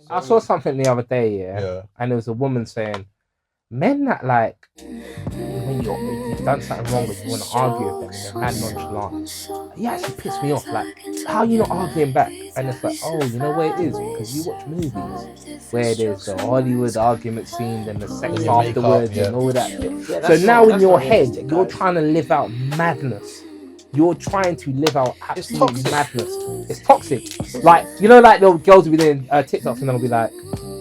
I saw something the other day, and there was a woman saying, men that like when you've done something wrong and you want to argue with them and they're mad nonchalant, you actually piss me off. Like, how are you not arguing back? And it's like, oh, you know where it is? Because you watch movies where there's the Hollywood argument scene, then the sex afterwards and all that shit. Yeah, so now in your head, you're you're trying to live out madness. You're trying to live out absolute madness. It's toxic. Like, you know, like the girls will be doing TikToks and they'll be like,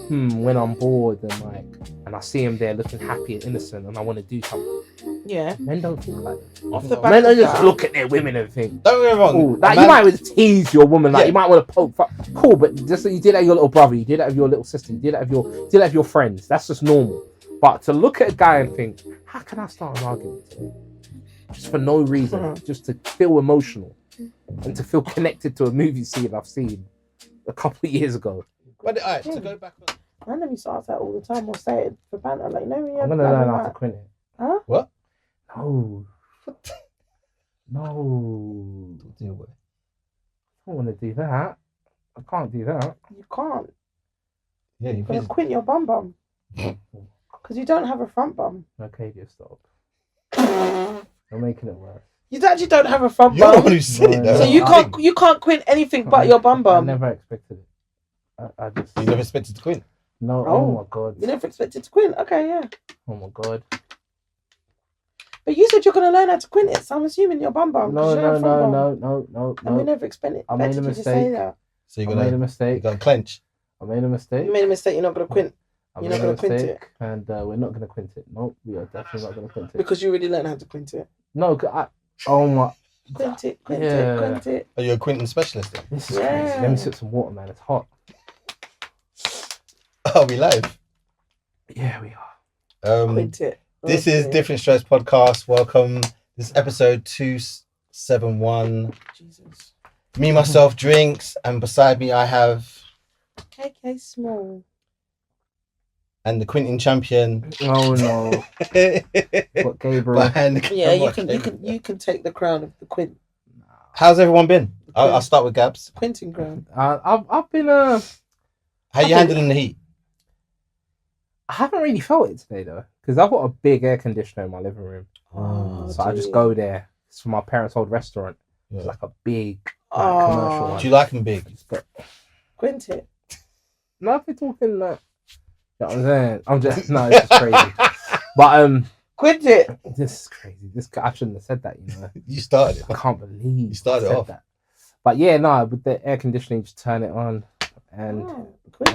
when I'm bored and I see them there looking happy and innocent and I want to do something. Yeah. Men don't think like that. Men don't just look at their women and think. Don't get me wrong. Like, you might want to tease your woman, like you might want to poke fun. Cool, but just you did that with your little brother, you did that with your little sister, you did that with your friends. That's just normal. But to look at a guy and think, how can I start an argument today? Just for no reason, just to feel emotional and to feel connected to a movie scene I've seen a couple of years ago. But alright, to go back on. I know you start that all the time or say it for banter. Like, no, I'm gonna learn how to quint it. Huh? What? No. No. Don't deal with it. I don't want to do that. I can't do that. You can't. Yeah, you're gonna quint your bum. Because you don't have a front bum. Okay, just stop. You're making it worse. You actually don't have a front You're bum. the one who said it, though. So you can't quint anything but your bum. I never expected it. I just. You never expected to quint? No. Oh my god. You never expected to quint? Okay, yeah. Oh my god. But you said you're gonna learn how to quint it, so I'm assuming your bum. No. And we never expected it. I made a mistake. So I made a mistake. You're gonna clench. I made a mistake. You made a mistake. You're not gonna quint. You're not going to quint it. And we're not going to quint it. No, we are definitely not going to quint it. Because you already learned how to quint it. No, oh my. Quint it. Are you a quinting specialist then? This is crazy. Let me sip some water, man. It's hot. Are we live? Yeah, we are. Quint it. This is Different Strokes Podcast. Welcome. This is episode 271. Jesus. Me, myself, drinks, and beside me I have... KK Small. And the quinting champion. Oh no! What, Gabriel? Yeah, you can take the crown of the quint. How's everyone been? I'll start with Gabs. Quinting crown. I've been How you handling the heat? I haven't really felt it today though, because I've got a big air conditioner in my living room. So I just go there. It's from my parents' old restaurant. Yeah. It's like a big commercial one. Do you like them big? Quint it. No, I've been talking like. You know what I'm saying? I'm just this is crazy. But quint it. This is crazy. I shouldn't have said that, you know. You started it. I can't believe you started I off. That. But yeah, no, with the air conditioning, just turn it on and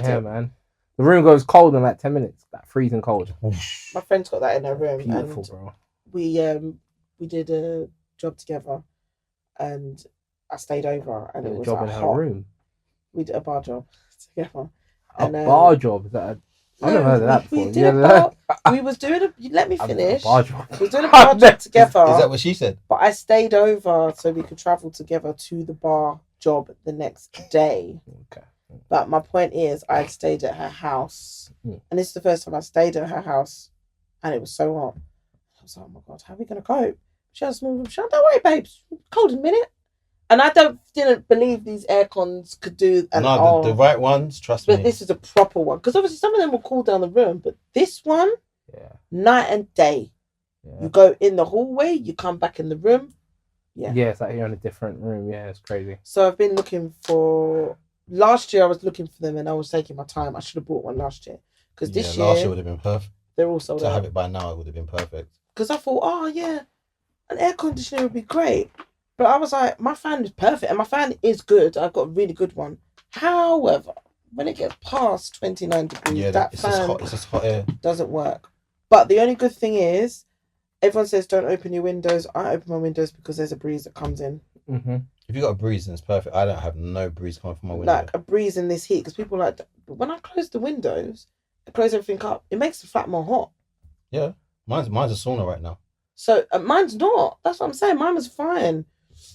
man. The room goes cold in like 10 minutes. Like freezing cold. My friend's got that in her room. Beautiful, and bro. We did a job together and I stayed over and it was a job in her room. We did a bar job together. A bar job? Is that I've never heard of that before. We did a bar. We was doing let me finish. Bar job. We was doing a bar job together. Is that what she said? But I stayed over so we could travel together to the bar job the next day. Okay. But my point is, I had stayed at her house, and this is the first time I stayed at her house, and it was so hot. I was like, oh my god, how are we gonna cope? She had a small room. She said, don't worry, babes, cold in a minute. And I didn't believe these air cons could do. The right ones, trust me. But this is a proper one. Because obviously some of them will cool down the room. But this one, night and day. Yeah. You go in the hallway, you come back in the room. Yeah. Yeah, it's like you're in a different room. Yeah, it's crazy. So I've been looking for... Last year I was looking for them and I was taking my time. I should have bought one last year. Because this year... last year would have been perfect. They're all sold out. To have it by now, it would have been perfect. Because I thought, an air conditioner would be great. But I was like, my fan is perfect and my fan is good. I've got a really good one. However, when it gets past 29 degrees, that fan it's just hot air. Doesn't work. But the only good thing is, everyone says don't open your windows. I open my windows because there's a breeze that comes in. Mm-hmm. If you got a breeze, then it's perfect. I don't have no breeze coming from my window. Like a breeze in this heat, because people are like, but when I close the windows, I close everything up, it makes the flat more hot. Yeah, mine's a sauna right now. So mine's not. That's what I'm saying. Mine was fine.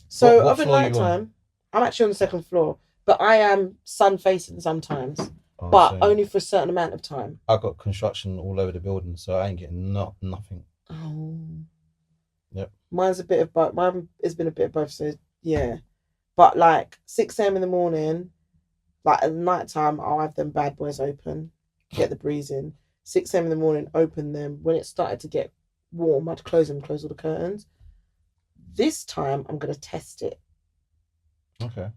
So what over night time, I'm actually on the second floor, but I am sun facing sometimes, but only for a certain amount of time. I've got construction all over the building, so I ain't getting nothing. Oh. Yep. Mine's a bit of both. Mine has been a bit of both. So yeah, but like 6 a.m. in the morning, Like at night time, I'll have them bad boys open, get the breeze in. 6 a.m. in the morning, open them. When it started to get warm, I'd close all the curtains. This time, I'm going to test it. Okay.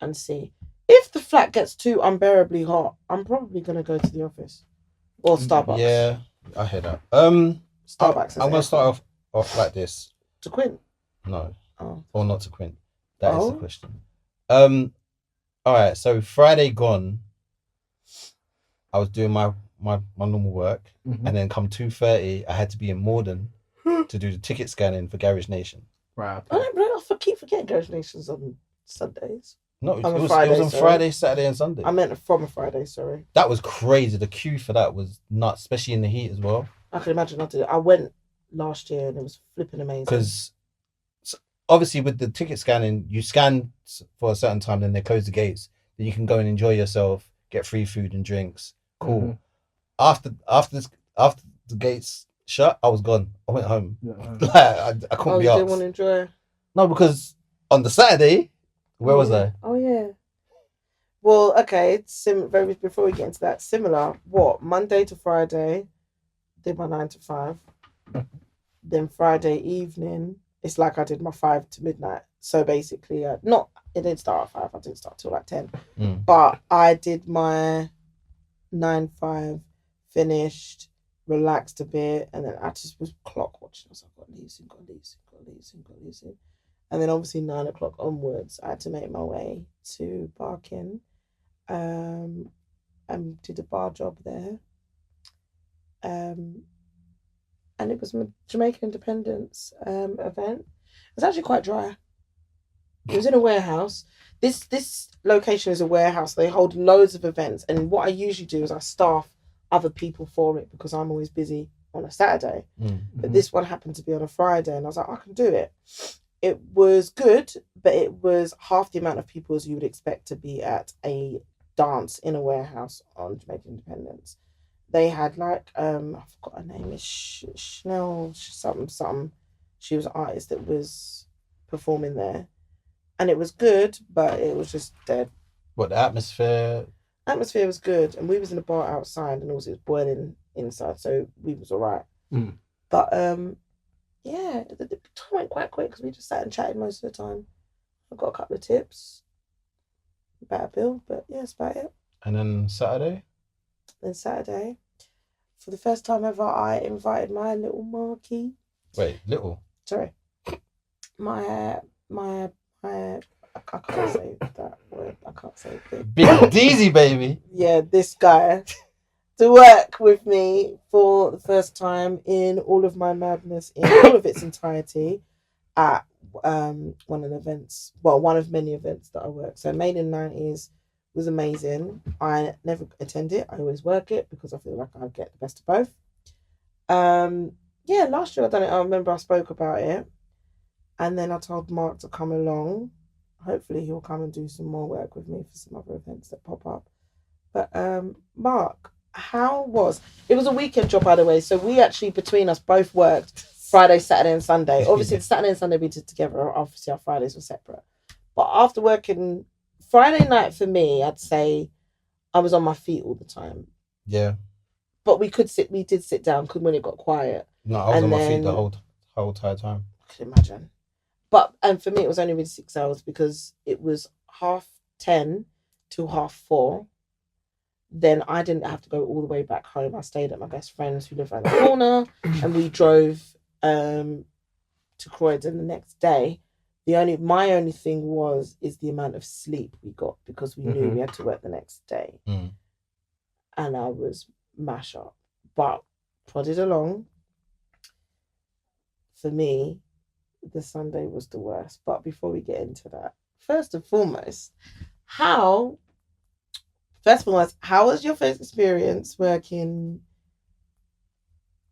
And see. If the flat gets too unbearably hot, I'm probably going to go to the office. Or Starbucks. Yeah, I hear that. Starbucks. I'm going to start off like this. To Quint? No. Oh. Or not to Quint. That is the question. All right, so Friday gone, I was doing my normal work, and then come 2:30, I had to be in Morden to do the ticket scanning for Garage Nation. Right. Okay. I keep forgetting Garage Nation's on Sundays. No, it was on Friday, Saturday, and Sunday. I meant from a Friday, sorry. That was crazy. The queue for that was nuts, especially in the heat as well. I can imagine. I went last year and it was flipping amazing. Because obviously with the ticket scanning, you scan for a certain time, then they close the gates. Then you can go and enjoy yourself, get free food and drinks. Cool. After the gates shut, I was gone. I went home. I couldn't be asked. You didn't want to enjoy? No, because on the Saturday, where was I? Oh yeah. Well, okay. Very before we get into that, similar. What Monday to Friday, did my 9 to 5. Then Friday evening, it's like I did my 5 to midnight. So basically, it didn't start at 5. I didn't start till like 10. But I did my 9-5, finished, relaxed a bit, and then I just was clock watching. I was like, got leave soon. And then obviously 9 o'clock onwards, I had to make my way to Barking, and did a bar job there. And it was a Jamaican Independence event. It was actually quite dry. It was in a warehouse. This location is a warehouse. They hold loads of events, and what I usually do is I staff other people for it because I'm always busy on a Saturday. But this one happened to be on a Friday, and I was like, I can do it. It was good, but it was half the amount of people as you would expect to be at a dance in a warehouse on Jamaican Independence. They had like I forgot her name, is Chanel something. She was an artist that was performing there, and it was good, but it was just dead. What, the atmosphere? Atmosphere was good, and we was in a bar outside, and also it was boiling inside, so we was all right. But yeah, the time went quite quick because we just sat and chatted most of the time. I got a couple of tips about a bill, but yeah, that's about it. And then Saturday? Then Saturday, for the first time ever, I invited my little Marky. Wait, little? Sorry. My I can't say that word. I can't say it. Big Deezy, baby. Yeah, this guy to work with me for the first time in all of my madness, in all of its entirety, at one of many events that I work. So Made in 90s was amazing. I never attend it. I always work it because I feel like I get the best of both. Yeah, last year I done it. I remember I spoke about it, and then I told Mark to come along. Hopefully he'll come and do some more work with me for some other events that pop up. But Mark, it was a weekend job, by the way. So we actually, between us, both worked Friday, Saturday and Sunday. Obviously the Saturday and Sunday we did together. Obviously our Fridays were separate. But after working Friday night, for me, I'd say I was on my feet all the time. Yeah. But we did sit down when it got quiet. No, I was on my feet the whole entire time. I can imagine. And for me, it was only really 6 hours because it was 10:30 to 4:30. Then I didn't have to go all the way back home. I stayed at my best friend's who lived around the corner, and we drove to Croydon the next day. My only thing is the amount of sleep we got because we knew we had to work the next day. And I was mash up. But plodded along. For me, the Sunday was the worst. But before we get into that, first and foremost, how was your first experience working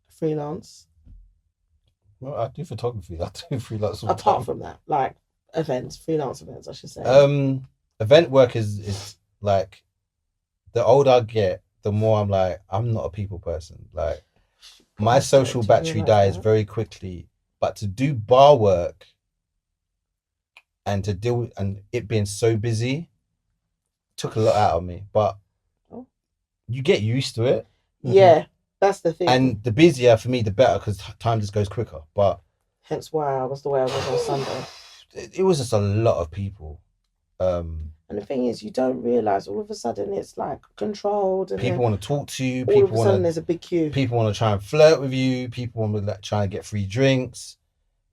freelance? Well, I do photography. I do freelance all Apart time. from that, like freelance events, I should say. Event work is like, the older I get, the more I'm like, I'm not a people person. Like, my social battery dies very quickly. But to do bar work and to deal with, and it being so busy, took a lot out of me, but you get used to it. Yeah, that's the thing. And the busier for me, the better, because time just goes quicker. But hence why I was the way I was on Sunday. It was just a lot of people. And the thing is, you don't realise all of a sudden it's like controlled. And people want to talk to you. All of a sudden there's a big queue. People want to try and flirt with you. People want to like, try and get free drinks.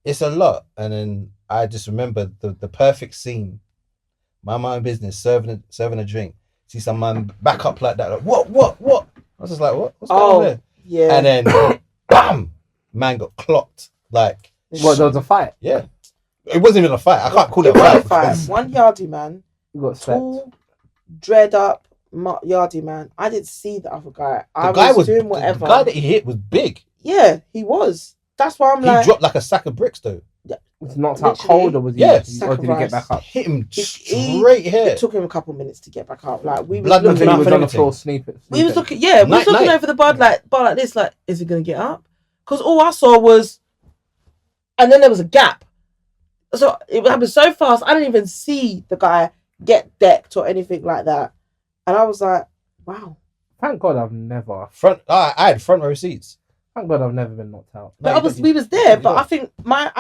It's a lot. And then I just remember the perfect scene. Mind my own business, serving a drink. See some man back up like that. Like, what? I was just like, what? What's going on there? Yeah. And then, bam! Man got clocked. Like, what? There was a fight. Yeah. It wasn't even a fight. I can't call it a fight. One yardie man, tall, dread up yardie man. I didn't see the other guy. I was doing whatever. The guy that he hit was big. Yeah, he was. That's why he dropped like a sack of bricks though. Was knocked out cold, or was he? Yes. Or did he get back up? Hit him straight here. It took him a couple minutes to get back up. Like we was looking, looking he was on the floor sleeping. We was looking. Yeah, we was looking over the bar like this. Like, is he gonna get up? Because all I saw was, and then there was a gap. So it happened so fast. I didn't even see the guy get decked or anything like that. And I was like, wow. Thank God I've never I had front row seats. Thank God I've never been knocked out. But we was there, but I think my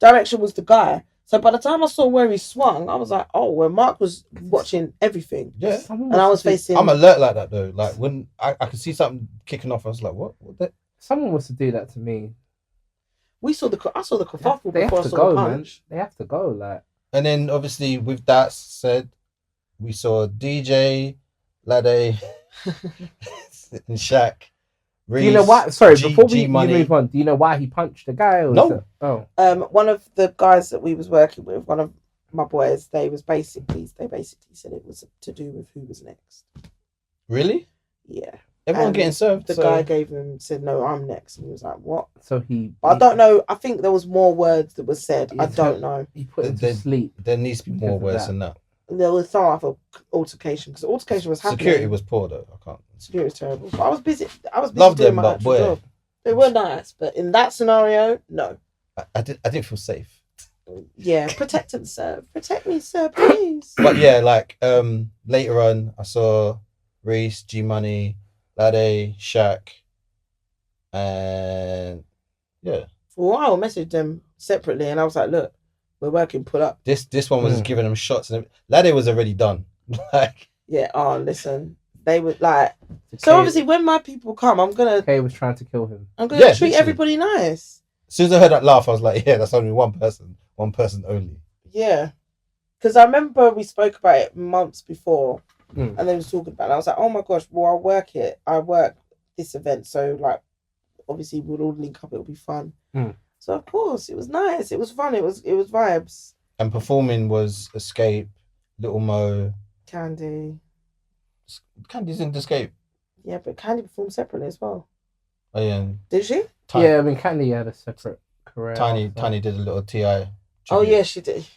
direction was the guy. So by the time I saw where he swung, I was like, oh, well, Mark was watching everything. Yeah. And I was facing. I'm alert like that though. Like when I could see something kicking off, I was like, what? Someone was to do that to me. I saw the kerfuffle they before have I to saw go, the punch. Man. They have to go, like. And then obviously with that said, we saw DJ, Lade, and Shaq. Reese, do you know why? Sorry, before we move on, do you know why he punched the guy? Or no. One of the guys that we was working with, one of my boys, they basically said it was to do with who was next. Really? Yeah. Everyone getting served. The guy said, no, I'm next. And he was like, what? So I don't know. I think there was more words that were said. I don't know. He put him to sleep. There needs to be more words than that. There was some other altercation because the altercation was happening. Security was poor though. I can't. Security was terrible. But I was busy. Love doing them, my but actual boy, job. They were nice, but in that scenario, no. I didn't feel safe. Yeah, protect and serve. Protect me, sir, please. But yeah, like later on, I saw Reese, G Money, Lade, Shaq, and yeah. For a while, I messaged them separately, and I was like, "Look, we're working. Pull up." This one was giving them shots, and Lade was already done. Like, yeah. Oh, listen, they were like. So obviously, when my people come, I'm gonna. Kay was trying to kill him. I'm gonna treat everybody nice. As soon as I heard that laugh, I was like, "Yeah, that's only one person only." Yeah, because I remember we spoke about it months before. And they was talking about it. I was like, oh my gosh, well, I work this event, so like obviously we'll all link up, it'll be fun. So of course it was nice, it was fun, it was vibes. And performing was Escape, Little Mo, Candy's in Escape. Yeah, but Candy performed separately as well. Oh yeah. Did she? Yeah, I mean Candy had a separate career. Tiny did a little TI. Oh yeah, she did.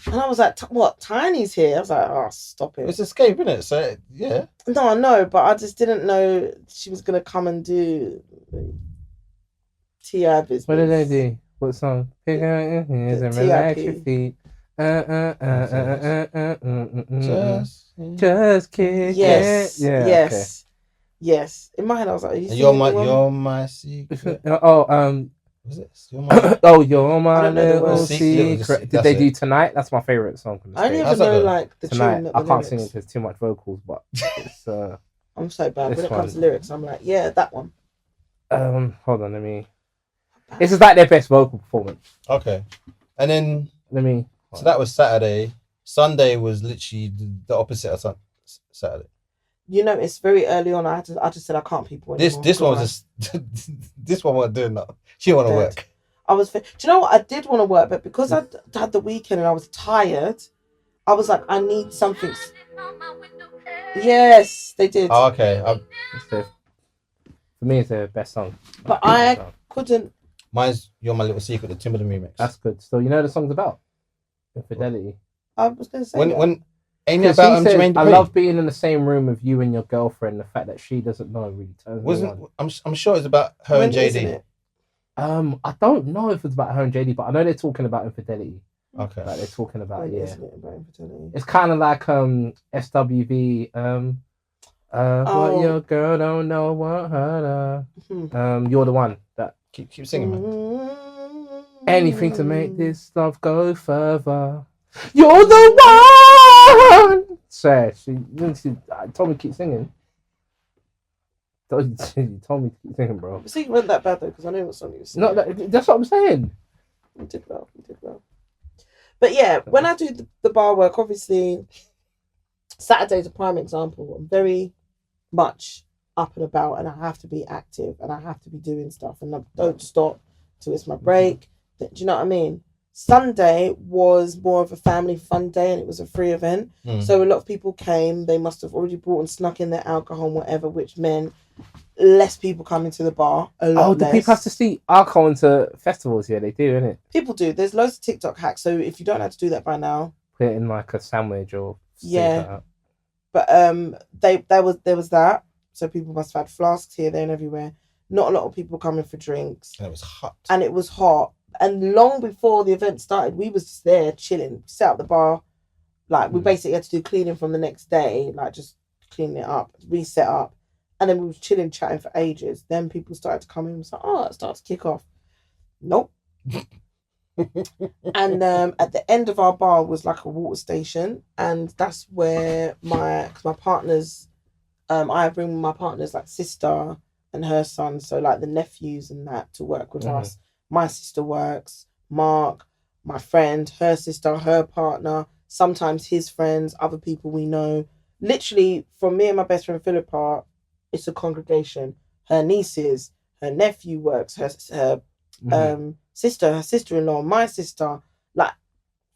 And I was like, what? Tiny's here? I was like, oh, stop it. It's Escape, isn't it? So, yeah. No, I know, but I just didn't know she was going to come and do TI business. What did they do? What song? Pick out your hands and relax your feet. Just kick yes. it. Yeah, yes. Okay. Yes. In my head, I was like, you're my secret. Was it? You're my little secret. Did they do Tonight? That's my favorite song from the I don't even know like the Tonight. tune. I can't sing it because too much vocals, but it's I'm so bad when it comes to lyrics. I'm like, yeah, that one. Hold on, let me. This is like their best vocal performance. Okay, and then So that was Saturday. Sunday was literally the opposite of Saturday. You know, it's very early on. I just said I can't people anymore. This one was just this one wasn't doing that. She didn't want to work. Do you know what? I did want to work, but because I had the weekend and I was tired, I was like, I need something. Yes, they did. Oh, okay. For me, it's the best song. But I couldn't. Mine's You're My Little Secret, the Timberland remix. That's good. So you know the song's about infidelity. I was going to say when ain't it about Jermaine Dupri? I love being in the same room with you and your girlfriend. The fact that she doesn't know really turns me on. I'm sure it's about her and JD. I don't know if it's about her and JD, but I know they're talking about infidelity. Okay. Like they're talking about, When isn't it about infertility? It's kind of like SWV. What your girl don't know what hurt her. You're the one that keep singing, man. Anything to make this love go further. You're the one. So she told me to keep singing. You told me to keep singing, bro. The singing wasn't that bad though, because I know what song you were singing. No, that's what I'm saying. You did well. But yeah, when I do the bar work, obviously, Saturday's a prime example. I'm very much up and about, and I have to be active, and I have to be doing stuff, and I don't stop till it's my break. Do you know what I mean? Sunday was more of a family fun day, and it was a free event. So a lot of people came. They must have already brought and snuck in their alcohol and whatever, which meant less people coming to the bar. A lot less. Do people have to see alcohol into festivals? Yeah, they do, innit? People do. There's loads of TikTok hacks. So if you don't know how to do that by now, put it in like a sandwich or But there was that. So people must have had flasks here, there, and everywhere. Not a lot of people coming for drinks. And it was hot. And long before the event started, we was just there chilling, set up the bar. Like we basically had to do cleaning from the next day, like just cleaning it up, reset up. And then we was chilling, chatting for ages. Then people started to come in and was like, oh, it starts to kick off. Nope. And at the end of our bar was like a water station. And that's where my partner's, I bring my partner's like sister and her son. So like the nephews and that to work with us. My sister works, Mark, my friend, her sister, her partner, sometimes his friends, other people we know. Literally, from me and my best friend Philippa, it's a congregation. Her nieces, her nephew works, her sister, her sister-in-law, my sister, like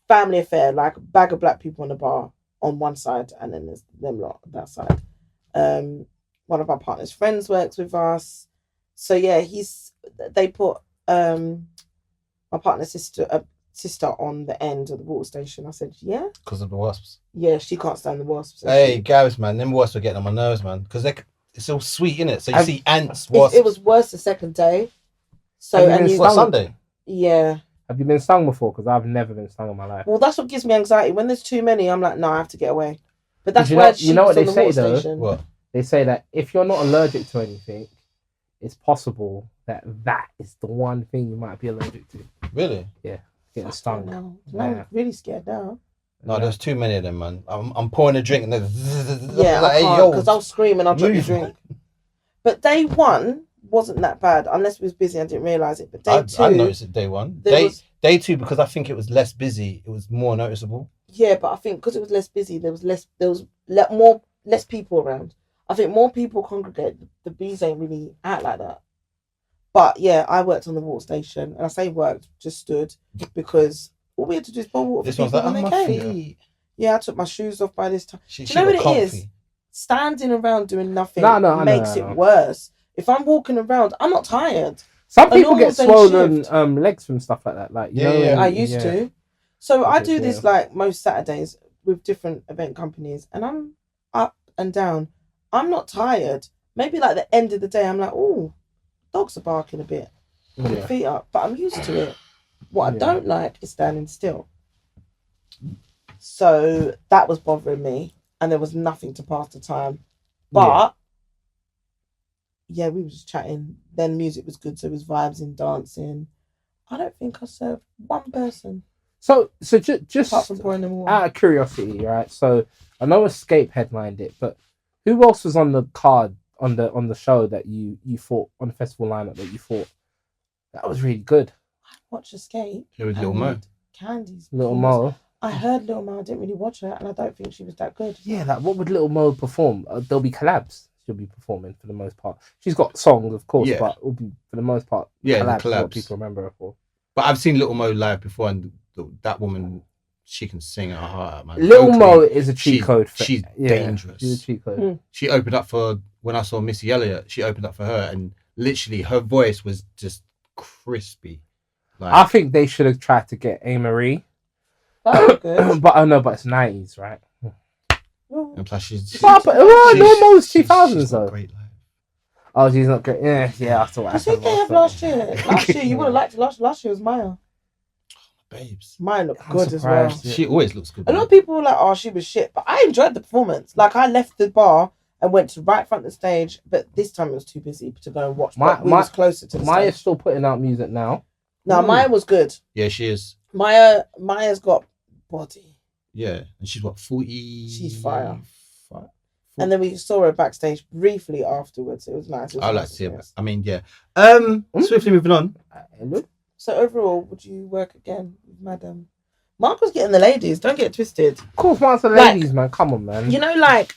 family affair, like a bag of black people on the bar on one side, and then there's them lot on that side. One of our partner's friends works with us. So yeah, they put my partner's sister on the end of the water station. I said, yeah. Because of the wasps? Yeah, she can't stand the wasps. Hey, Gareth, man, them wasps are getting on my nerves, man. Because it's all sweet, innit? So you see ants, wasps. It was worse the second day. So Sunday? Yeah. Have you been stung before? Because I've never been stung in my life. Well, that's what gives me anxiety. When there's too many, I'm like, no, I have to get away. But that's why you know what they say though? Station. What? They say that if you're not allergic to anything, it's possible that is the one thing you might be allergic to. Really? Yeah. Getting stung. No, I'm really scared now. No, there's too many of them, man. I'm pouring a drink and they're I can't, because I'll scream and I'll drop your drink. But day one wasn't that bad, unless we was busy. I didn't realise it. But day two, I noticed it day one. Day two, because I think it was less busy, it was more noticeable. Yeah, but I think because it was less busy, there was less people around. I think more people congregate. The bees ain't really out like that. But yeah, I worked on the water station, and I say worked, just stood, because all we had to do is pour water for people when they came. Yeah, I took my shoes off by this time. Do you know what it is? Standing around doing nothing makes it worse. If I'm walking around, I'm not tired. Some people get swollen legs from stuff like that. Like I used to. So I do this like most Saturdays with different event companies, and I'm up and down. I'm not tired. Maybe like the end of the day, I'm like, oh, dogs are barking a bit. Put your feet up, but I'm used to it. What I don't like is standing still. So that was bothering me, and there was nothing to pass the time. But we were just chatting. Then music was good, so it was vibes and dancing. I don't think I served one person. So just apart from pouring them all out of curiosity, right? So I know Escape headlined it, but who else was on the card on the show that you thought on the festival lineup that you thought that was really good? I watched Escape. It was Lil Mo. Candy's Lil Mo. I heard Lil Mo. I didn't really watch her, and I don't think she was that good. Yeah, like what would Lil Mo perform? There'll be collabs. She'll be performing for the most part. She's got songs, of course, but it'll be for the most part collabs. What people remember her for. But I've seen Lil Mo live before, and that woman, she can sing her heart out, man. Lil Mo is a cheat code. She's dangerous. She's a cheat code. She opened up for, when I saw Missy Elliott, she opened up for her, and literally her voice was just crispy. Like, I think they should have tried to get A-Marie. That was good. But it's 90s, right? And plus she's Lil Mo's 2000s though. Great life. Oh, she's not great. Yeah, I thought. Who they have last year? Last year, you would have liked it. Last year was Maya. babes. Mine looked I'm good as well. surprised. She always looks good. A lot of people were like, "Oh, she was shit," but I enjoyed the performance. Like, I left the bar and went to right front of the stage, but this time it was too busy to go and watch. But we was closer to the Maya's stage. still putting out music now. No, Maya was good. Yeah, she is. Maya's got body. Yeah, and she's what, 40? She's fire. And then we saw her backstage briefly afterwards. It was nice. I like to see her. I mean, yeah. Swiftly moving on. So overall, would you work again with Madam? Mark was getting the ladies. Don't get it twisted. Of course, Mark's the ladies, man. Come on, man. You know, like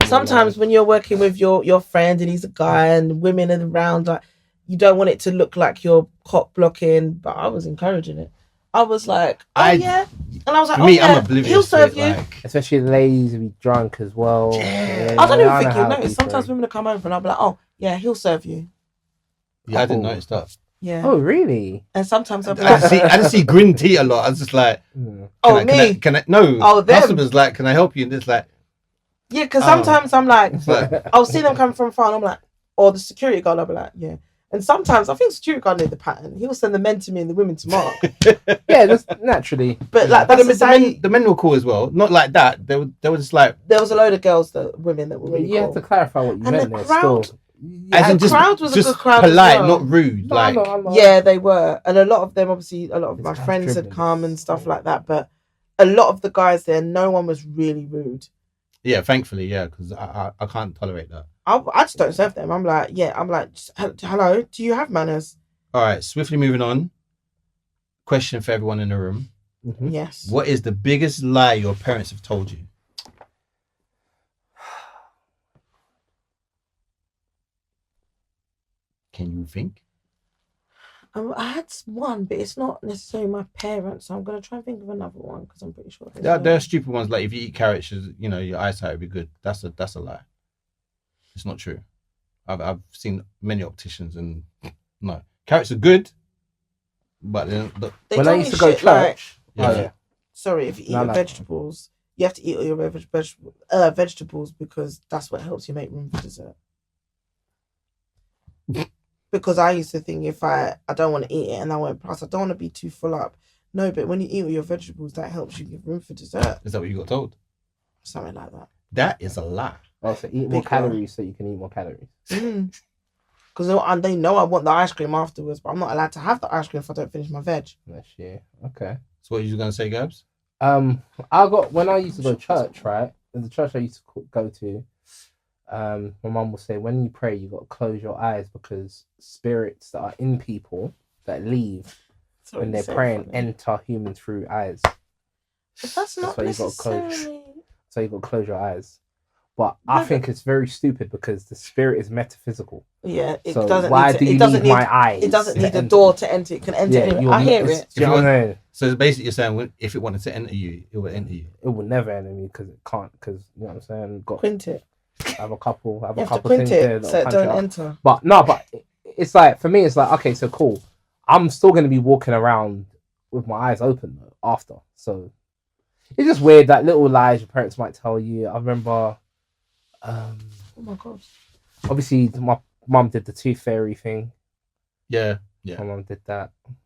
sometimes when you're working with your friend and he's a guy and women are around, like you don't want it to look like you're cock blocking. But I was encouraging it. I was like, yeah, and I was like, me, yeah, I'm oblivious. he'll serve you. Like... Especially the ladies will be drunk as well. Yeah. I don't even think you'll notice. Sometimes women will come over and I'll be like, oh yeah, he'll serve you. Yeah, I didn't notice that. Yeah. Oh really? And sometimes I'll be like, I just see green tea a lot. I was just like, me? Can I no. Oh, them. Customers like, can I help you? And it's like, yeah, because sometimes I'm like, I'll see them come from far and I'm like, or the security guard, I'll be like, yeah. And sometimes I think security guard knew the pattern. He'll send the men to me and the women to Mark. Yeah, just naturally. But like the men were cool as well. Not like that. They were just like, there was a load of women that were really cool. You have to clarify what you meant and there. The crowd, still. Yeah, the crowd was just a good crowd. Polite, as well. not rude. No. Yeah, they were. And a lot of them, obviously, a lot of my friends had come and stuff like that. But a lot of the guys there, no one was really rude. Yeah, thankfully, yeah, because I can't tolerate that. I just don't serve them. I'm like, hello, do you have manners? All right, swiftly moving on. Question for everyone in the room. Mm-hmm. Yes. What is the biggest lie your parents have told you? Can you think? I had one, but it's not necessarily my parents. So I'm going to try and think of another one because I'm pretty sure. There are stupid ones like if you eat carrots, you know, your eyesight will be good. That's a lie. It's not true. I've seen many opticians and no, carrots are good, but when I used to go to church, sorry, if you eat vegetables, you have to eat all your vegetables because that's what helps you make room for dessert. Because I used to think if I don't want to eat it and I went plus I don't want to be too full up. No, but when you eat all your vegetables, that helps you give room for dessert. Is that what you got told? Something like that. That is a lie. Oh, so eat more calories so you can eat more calories. Because they know I want the ice cream afterwards, but I'm not allowed to have the ice cream if I don't finish my veg. That's yeah. Okay. So what are you going to say, Gabs? When I used to go to church, right? In the church I used to go to, my mum will say, when you pray, you got to close your eyes because spirits that are in people that leave when they're praying enter humans through eyes. But that's not necessarily... So you got to close your eyes. But I think it's very stupid because the spirit is metaphysical. Yeah, it so doesn't why need do you need my eyes? It doesn't need a door to enter. It can enter anywhere. I hear it. Do you know what I mean? So basically you're saying if it wanted to enter you, it would enter you. It would never enter me because it can't. Because you know what I'm saying. Quint it. I have a couple things there so it don't enter. But no, it's like for me, it's like okay, so cool. I'm still gonna be walking around with my eyes open though, after. So it's just weird that little lies your parents might tell you. I remember. Oh my god! Obviously, my mum did the tooth fairy thing. Yeah. My mum did that. Of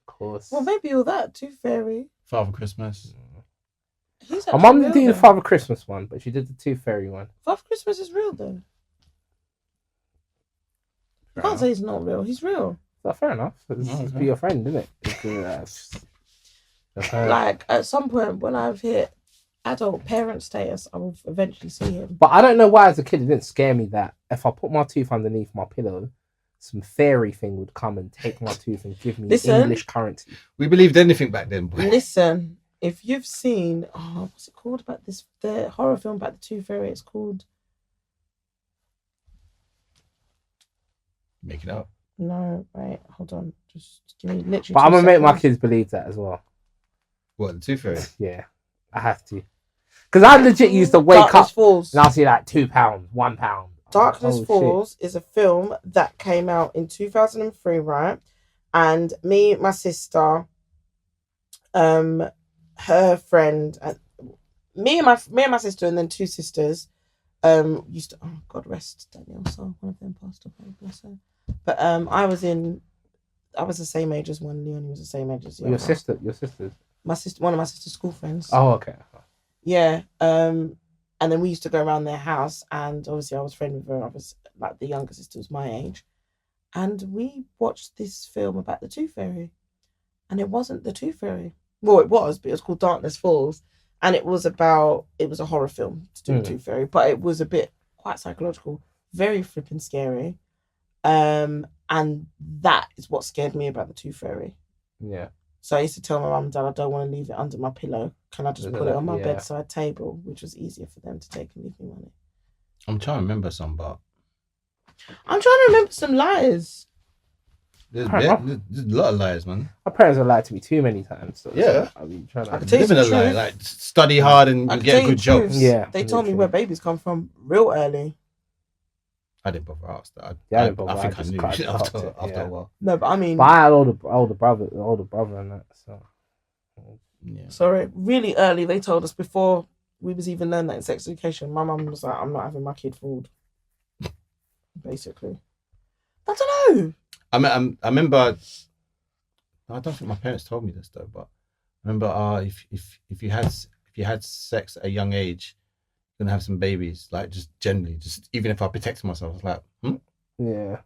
course. Well, maybe all that tooth fairy. Father Christmas. My mum didn't do the Father Christmas one, but she did the tooth fairy one. Father Christmas is real though. You can't say he's not real. He's real. Well, fair enough. It's be your friend, isn't it? Like at some point when I've hit adult parent status, I will eventually see him. But I don't know why as a kid it didn't scare me that if I put my tooth underneath my pillow, some fairy thing would come and take my tooth and give me English currency. We believed anything back then, boy. Listen, if you've seen what's it called about the horror film about the tooth fairy, it's called Make it up. No, wait, hold on. Just give me literally. But I'm gonna make my kids believe that as well. What, the tooth fairy? Yeah, I have to. Because I legit used to wake up Falls. and I'll see like £2, £1. Darkness Falls is a film that came out in 2003, right? And me, my sister, her friend, me and my sister, and then two sisters, used to. Oh God, rest Danielle. So one of them passed away, bless her. But I was in I was the same age as one. Leonie was the same age as your sister. Your sisters. My sister, one of my sister's school friends. Oh, okay. Yeah. And then we used to go around their house, and obviously I was friends with her. I was like the younger sister was my age, and we watched this film about the Tooth Fairy, and it wasn't the Tooth Fairy. Well, it was, but it was called Darkness Falls, and it was a horror film to do with Tooth Fairy, but it was a bit quite psychological, very flipping scary, and that is what scared me about the Tooth Fairy. Yeah. So I used to tell my mum and dad, I don't want to leave it under my pillow. Can I just put it on my bedside table, which was easier for them to take and leave me money. I'm trying to remember some, but I'm trying to remember some lies. There's a lot of lies, man. My parents have lied to me too many times. So I mean, trying to live in a lie, like study hard and you get a good job. Yeah, they told me where babies come from real early. I didn't bother ask that. I think I knew after a while. No, but I mean, but I had older brother and that. So yeah. Sorry, really early. They told us before we was even learned that in sex education. My mum was like, "I'm not having my kid fooled." Basically, I don't know. I remember. I don't think my parents told me this though, but I remember if you had sex at a young age, you're gonna have some babies. Like just generally, just even if I protected myself, I was like, yeah,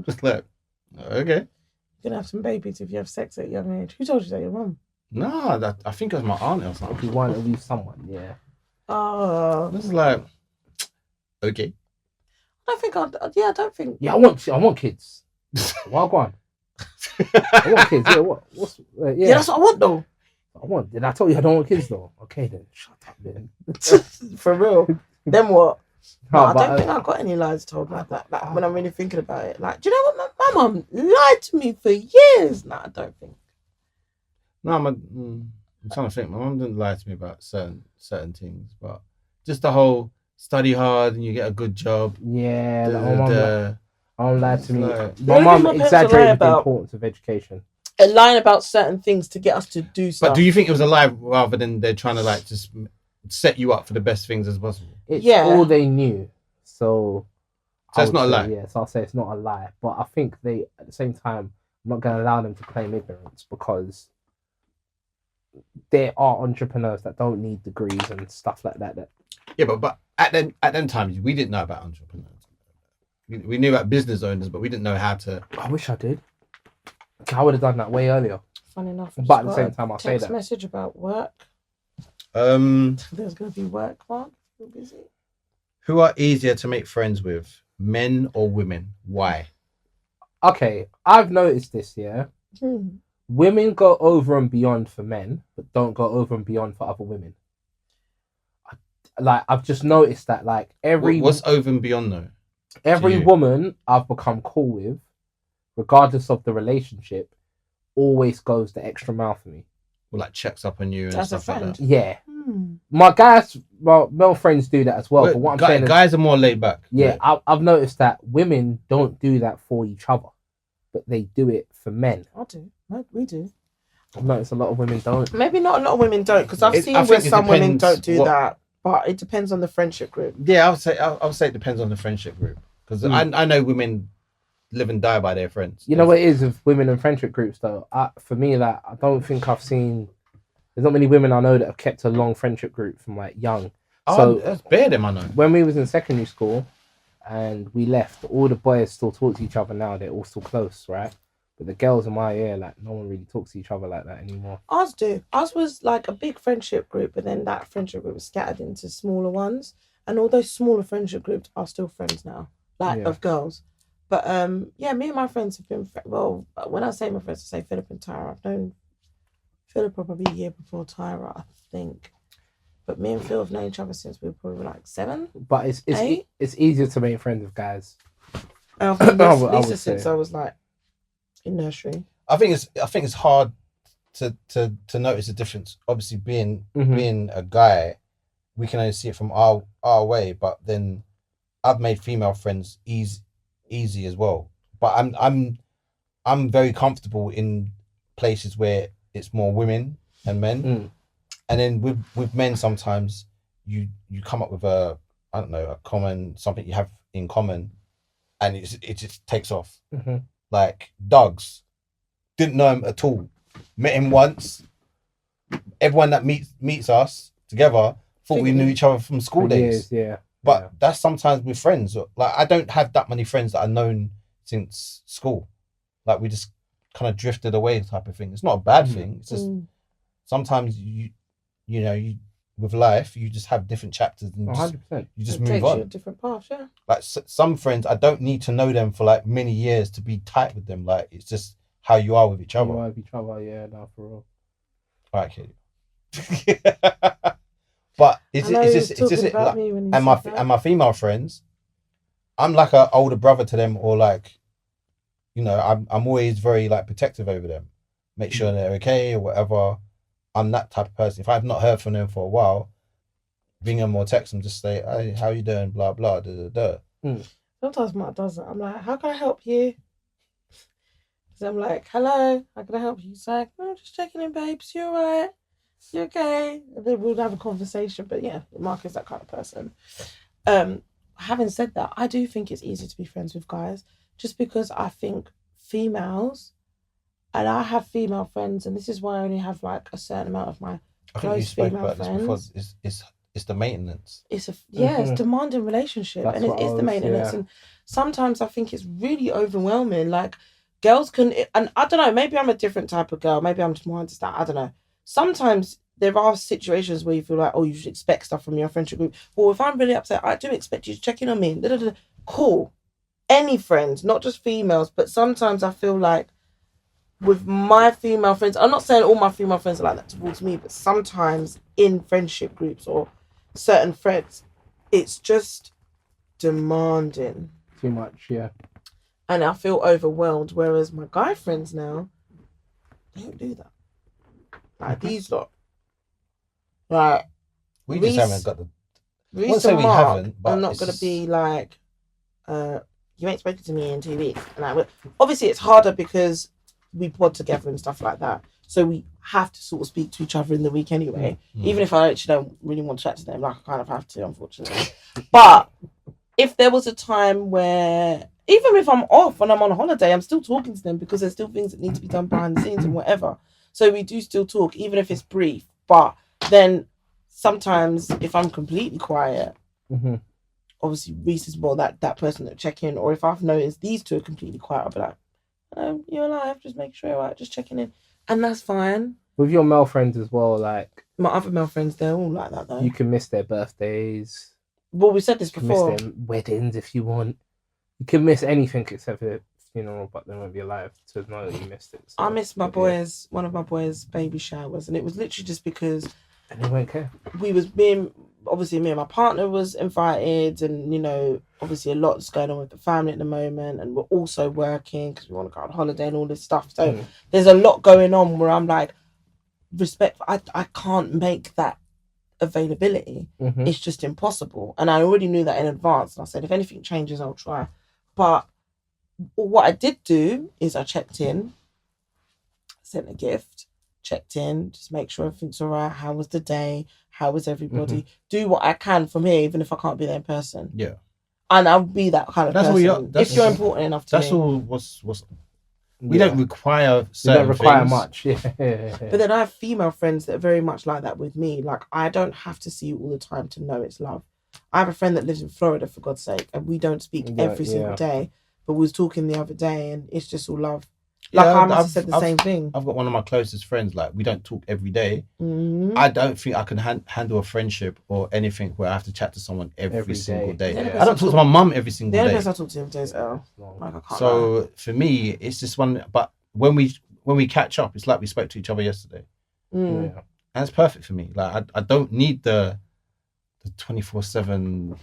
just like, okay. You're gonna have some babies if you have sex at a young age. Who told you that? Your mum? No, I think it was my aunt or something. If you want to leave someone, yeah. Oh, this is like, okay. I don't think. Yeah, I want kids. Well, go on. I want kids. Yeah, Yeah, that's what I want though. Did I tell you I don't want kids though? Okay then, shut up then. For real. Then what? No, I don't think I got any lies told like that. Like when I'm really thinking about it. Like, do you know what? My mum lied to me for years. No, I don't think. No, I'm trying to think. My mum didn't lie to me about certain things, but just the whole study hard and you get a good job. Yeah, my mum lied to me. My mum exaggerated the importance of education. And lying about certain things to get us to do stuff. But do you think it was a lie rather than they're trying to like just set you up for the best things as possible? It's all they knew. So it's not a lie? Yeah, so I'll say it's not a lie. But I think they, at the same time, I'm not going to allow them to claim ignorance because there are entrepreneurs that don't need degrees and stuff like that. Yeah, but at them times, we didn't know about entrepreneurs. We knew about business owners, but we didn't know how to... I wish I did. I would have done that way earlier. Funny enough. But at the same time, I'll say that. Text message about work. There's going to be work, Mark. You're busy. Who are easier to make friends with, men or women? Why? Okay, I've noticed this, yeah. Women go over and beyond for men, but don't go over and beyond for other women. I've just noticed that, like, what's over and beyond, though? Every woman I've become cool with, regardless of the relationship, always goes the extra mile for me. Well, like checks up on you and stuff like that. Yeah. My male friends do that as well. But what I'm saying guys are more laid back. Yeah, I've noticed that women don't do that for each other, but they do it for men. I do. We do. I've noticed a lot of women don't. Maybe not a lot of women don't, because I've seen where some women don't do that. But it depends on the friendship group. Yeah, I would say it depends on the friendship group. Because I know women live and die by their friends. You know what it is with women and friendship groups, though? For me, I don't think I've seen... There's not many women I know that have kept a long friendship group from, like, young. So that's bare them I know. When we was in secondary school and we left, all the boys still talk to each other now. They're all still close, right? But the girls in my year, like, no one really talks to each other like that anymore. Ours do. Ours was like a big friendship group, but then that friendship group was scattered into smaller ones. And all those smaller friendship groups are still friends now, of girls. But me and my friends have been, when I say my friends, I say Philip and Tyra. I've known Philip probably a year before Tyra, I think. But me and Phil have known each other since we were probably like 7. But it's easier to make friends with guys. I've been Lisa since I was like in nursery. I think it's hard to notice the difference. Obviously, being a guy, we can only see it from our way. But then I've made female friends easy as well. But I'm very comfortable in places where it's more women and men. And then with men, sometimes you come up with a common, something you have in common, and it just takes off. Like dogs. didn't know him at all. Met him once. Everyone that meets us together thought we knew each other from school days. Yeah. But that's sometimes with friends. Like, I don't have that many friends that I've known since school. Like, we just kind of drifted away type of thing. It's not a bad thing. It's just sometimes you with life, you just have different chapters and 100%. you just It move takes on. you a different path, yeah. Like some friends, I don't need to know them for like many years to be tight with them. Like, it's just how you are with each other. Yeah, no, for real. All right, Katie. But it's just like, and my female friends, I'm like an older brother to them, or like, I'm always very like protective over them, make sure they're okay or whatever. I'm that type of person. If I've not heard from them for a while, ring them or text them, just say, "Hey, how you doing?" Blah blah. Sometimes Mark does it. I'm like, "How can I help you?" So I'm like, "Hello, how can I help you?" He's like, "No, just checking in, babes. You alright? You okay?" And then we'll have a conversation. But yeah, Mark is that kind of person. Having said that, I do think it's easy to be friends with guys, just because I think females, and I have female friends, and this is why I only have like a certain amount of my close female friends. This before. It's the maintenance. It's it's demanding relationship. That's and it is the maintenance. And sometimes I think it's really overwhelming. Like, girls can, and I don't know, maybe I'm a different type of girl. Maybe I'm just more understand. I don't know. Sometimes there are situations where you feel like, oh, you should expect stuff from your friendship group. Well, if I'm really upset, I do expect you to check in on me. Cool. Any friends, not just females, but sometimes I feel like with my female friends, I'm not saying all my female friends are like that towards me, but sometimes in friendship groups or certain friends, it's just demanding. Too much, yeah. And I feel overwhelmed, whereas my guy friends now, they don't do that. Like, these lot. Like, we just haven't got the... Reese I won't say and we Mark, haven't, but I'm not going to be like, you ain't spoken to me in 2 weeks. And like, obviously it's harder because we pod together and stuff like that. So we have to sort of speak to each other in the week anyway. Even if I actually don't really want to chat to them, like, I kind of have to, unfortunately. But if there was a time where, even if I'm off and I'm on a holiday, I'm still talking to them because there's still things that need to be done behind the scenes and whatever. So we do still talk, even if it's brief. But then sometimes if I'm completely quiet, obviously Reese is more that person that check in. Or if I've noticed these two are completely quiet, I'll be like, you're alive, just make sure, right, just checking in. And that's fine. With your male friends as well, like... My other male friends, they're all like that, though. You can miss their birthdays. Well, we said this before. You can miss their weddings if you want. You can miss anything except for their funeral, but they won't be alive to know that you missed it. So, I missed one of my boys' baby showers, and it was literally just because... And they won't care. Obviously me and my partner was invited, and obviously a lot's going on with the family at the moment, and we're also working because we want to go on holiday and all this stuff. So there's a lot going on where I'm like, I can't make that availability. It's just impossible, and I already knew that in advance. And I said, if anything changes, I'll try. But what I did do is I checked in, sent a gift, checked in, just make sure everything's all right. How was the day? How was everybody? Do what I can from here, even if I can't be there in person. Yeah. And I'll be that kind of person. If you're important enough to me. That's all what's we don't require certain things. We don't require things. much. Yeah. But then I have female friends that are very much like that with me. Like, I don't have to see you all the time to know it's love. I have a friend that lives in Florida, for God's sake, and we don't speak every single day. But we was talking the other day, and it's just all love. Like, I must have said the same thing. I've got one of my closest friends, like, we don't talk every day. I don't think I can handle a friendship or anything where I have to chat to someone every single day. I don't talk to my mum every single day. The only person I talk to every day is Elle. Like, I can't lie. For me, it's just one. But when we catch up, it's like we spoke to each other yesterday. And it's perfect for me. Like, I don't need the 24/7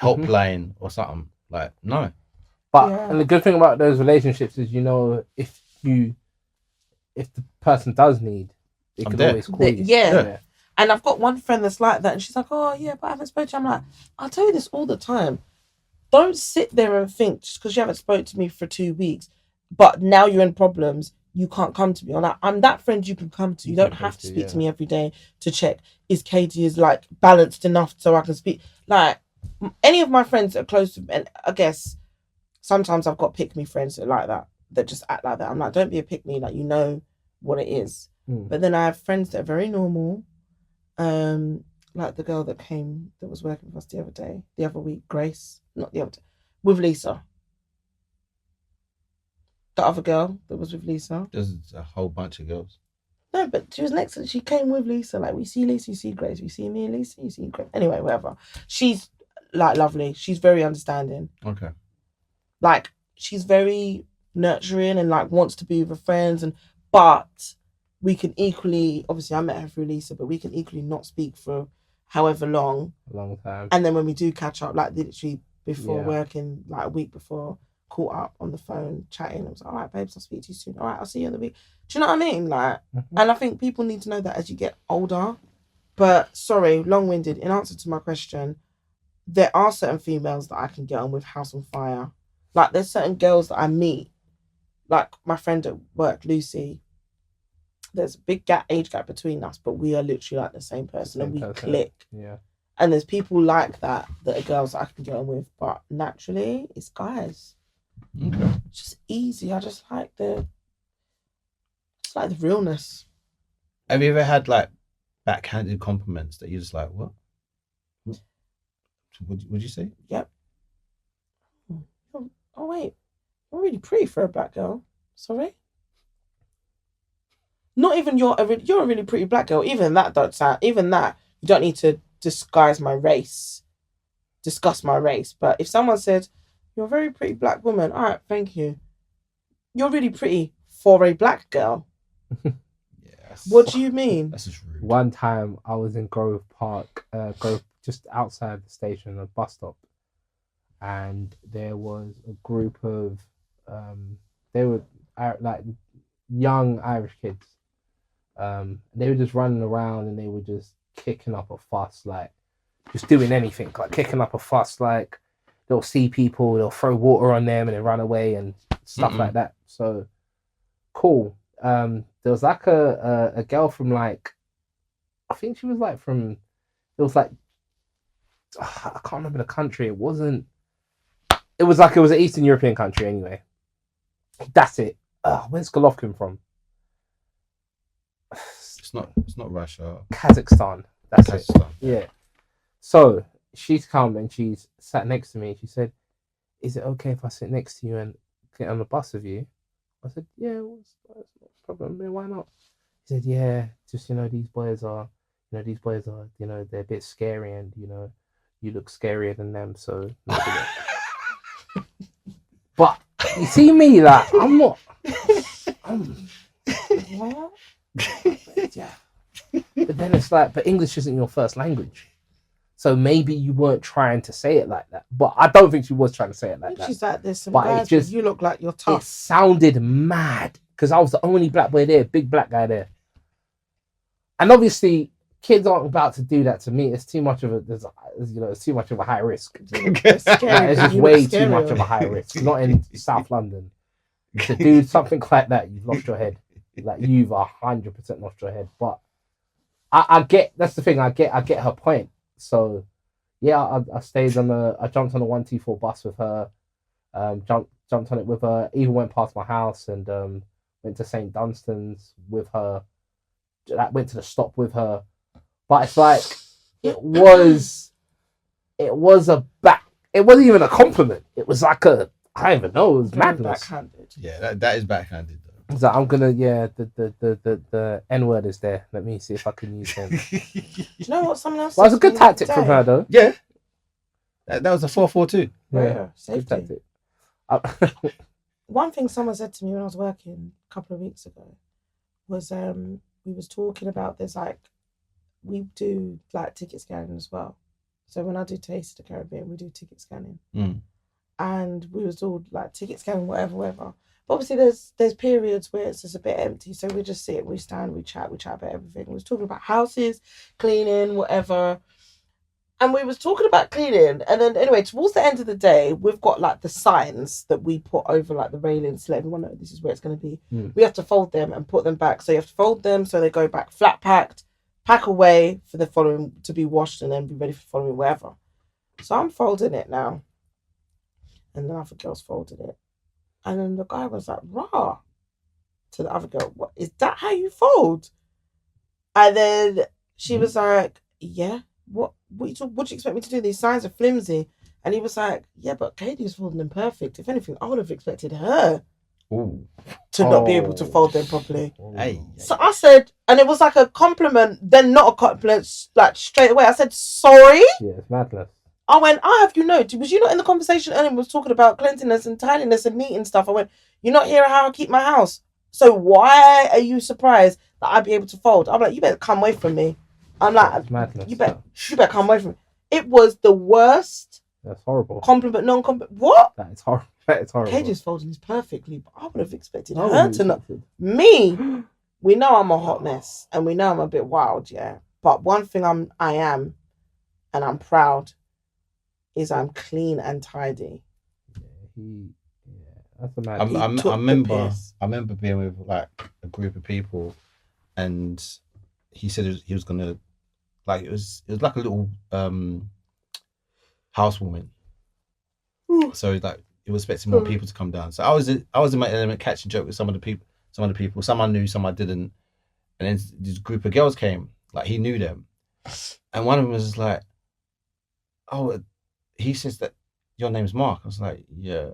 helpline or something. Like, no. But and the good thing about those relationships is, if the person does need, they can always call you. Yeah. And I've got one friend that's like that, and she's like, oh yeah, but I haven't spoken to you. I'm like, I'll tell you this all the time. Don't sit there and think just because you haven't spoken to me for 2 weeks, but now you're in problems, you can't come to me. I'm that friend you can come to. You don't have to speak to me every day to check is Katie is like balanced enough so I can speak. Like, any of my friends that are close to me, and I guess sometimes I've got pick me friends that are like that. that just act like that. I'm like, don't be a pick me, like, you know what it is. But then I have friends that are very normal. Like the girl that was working with us the other week, Grace, not the other day, with Lisa. The other girl that was with Lisa. There's a whole bunch of girls. No, but she was next to, she came with Lisa. Like, we see Lisa, you see Grace. We see me and Lisa, you see Grace. Anyway, whatever. She's like lovely. She's very understanding. Okay. Like, she's very nurturing and like wants to be with her friends, but we can equally, obviously I met her through Lisa, but we can equally not speak for however long. A long time. And then when we do catch up, like literally before working, like a week before, caught up on the phone, chatting. I was like, all right, babes, I'll speak to you soon. All right, I'll see you in the week. Do you know what I mean? Like, and I think people need to know that as you get older. But sorry, long-winded. In answer to my question, there are certain females that I can get on with house on fire. Like, there's certain girls that I meet, like my friend at work, Lucy. There's a big age gap between us, but we are literally like the same person and we click. Yeah. And there's people like that are girls that I can get on with, but naturally, it's guys. Okay. It's just easy. I just like the realness. Have you ever had like backhanded compliments that you're just like, what? Would you say? Yep. Oh wait, you're really pretty for a black girl. Sorry. Not even you're a really pretty black girl. Even that you don't need to discuss my race. But if someone said, you're a very pretty black woman, all right, thank you. You're really pretty for a black girl. Yes. What do you mean? That's just rude. One time I was in Grove Park, just outside the station, a bus stop, and there was a group of they were like young Irish kids. They were just running around and they were just kicking up a fuss, like just doing anything, like kicking up a fuss, like they'll see people, they'll throw water on them and they run away and stuff like that. So cool. There was like a girl from like, I think she was like from, it was like, I can't remember the country. It was an Eastern European country anyway. That's it. Where's Golovkin from? It's not Russia. Kazakhstan. That's Kazakhstan. it. Yeah. So she's come and she's sat next to me. She said, "Is it okay if I sit next to you and get on the bus with you?" I said, "Yeah, what's no problem? Yeah, why not?" She said, "Yeah, just these boys are, they're a bit scary, and you look scarier than them, so." But you see me, like I'm not. What? Yeah. But then it's like, but English isn't your first language. So maybe you weren't trying to say it like that. But I don't think she was trying to say it like that. She's like, there's some but guys, you look like you're tough. It sounded mad because I was the only black boy there, big black guy there. And obviously, kids aren't about to do that to me. It's too much of it's too much of a high risk. It's just way too much of a high risk. Not in South London. To do something like that, you've lost your head. Like you've 100% lost your head. But I get, that's the thing. I get her point. So yeah, I stayed I jumped on a 124 bus with her. Jumped on it with her. Even went past my house and went to St. Dunstan's with her. Went to the stop with her. But it's like it wasn't even a compliment. It was like I don't even know. It was madness. Backhanded. Yeah, that is backhanded though. So I'm gonna the N word is there. Let me see if I can use him. Do you know what someone else? Well, it's a good tactic from her though. Yeah, that was a 4-4-2. Yeah, safety. Good tactic. One thing someone said to me when I was working a couple of weeks ago was we was talking about this, like we do like ticket scanning as well. So when I do Taste of the Caribbean, we do ticket scanning. And we was all like ticket scanning, whatever. But obviously there's periods where it's just a bit empty. So we just sit, we stand, we chat about everything. We was talking about houses, cleaning, whatever. And we was talking about cleaning. And then anyway, towards the end of the day, we've got like the signs that we put over like the railings to let everyone know this is where it's going to be. We have to fold them and put them back. So you have to fold them so they go back flat packed, pack away for the following to be washed and then be ready for following wherever. So I'm folding it now. And then other girls folded it. And then the guy was like, rah, to the other girl, what, is that how you fold? And then she was like, yeah, what do you expect me to do? These signs are flimsy. And he was like, yeah, but Katie's folding them perfect. If anything, I would have expected her to not be able to fold them properly. So I said, and it was like a compliment, then not a compliment, like straight away. I said, sorry? Yeah, it's madness. I went, have you know, was you not in the conversation earlier? Was talking about cleanliness and tidiness and neat and stuff. I went, you're not hearing how I keep my house. So why are you surprised that I'd be able to fold? I'm like, you better come away from me. I'm like, madness, you better come away from me. It was the worst. That's horrible. Compliment, non-compliment. What? That is horrible. That is horrible. Cage's folding this perfectly, but I would have expected her to not. Me, we know I'm a hot mess and we know I'm a bit wild, yeah. But one thing I am, and I'm proud, is I'm clean and tidy. That's a mad. I remember being with like a group of people, and he said he was gonna, like, it was like a little housewarming. So like it was expecting more people to come down. So I was in my element, catching joke with some of the people. Some I knew, some I didn't. And then this group of girls came. Like he knew them, and one of them was just like, "Oh, he says that your name's Mark." I was like, "Yeah."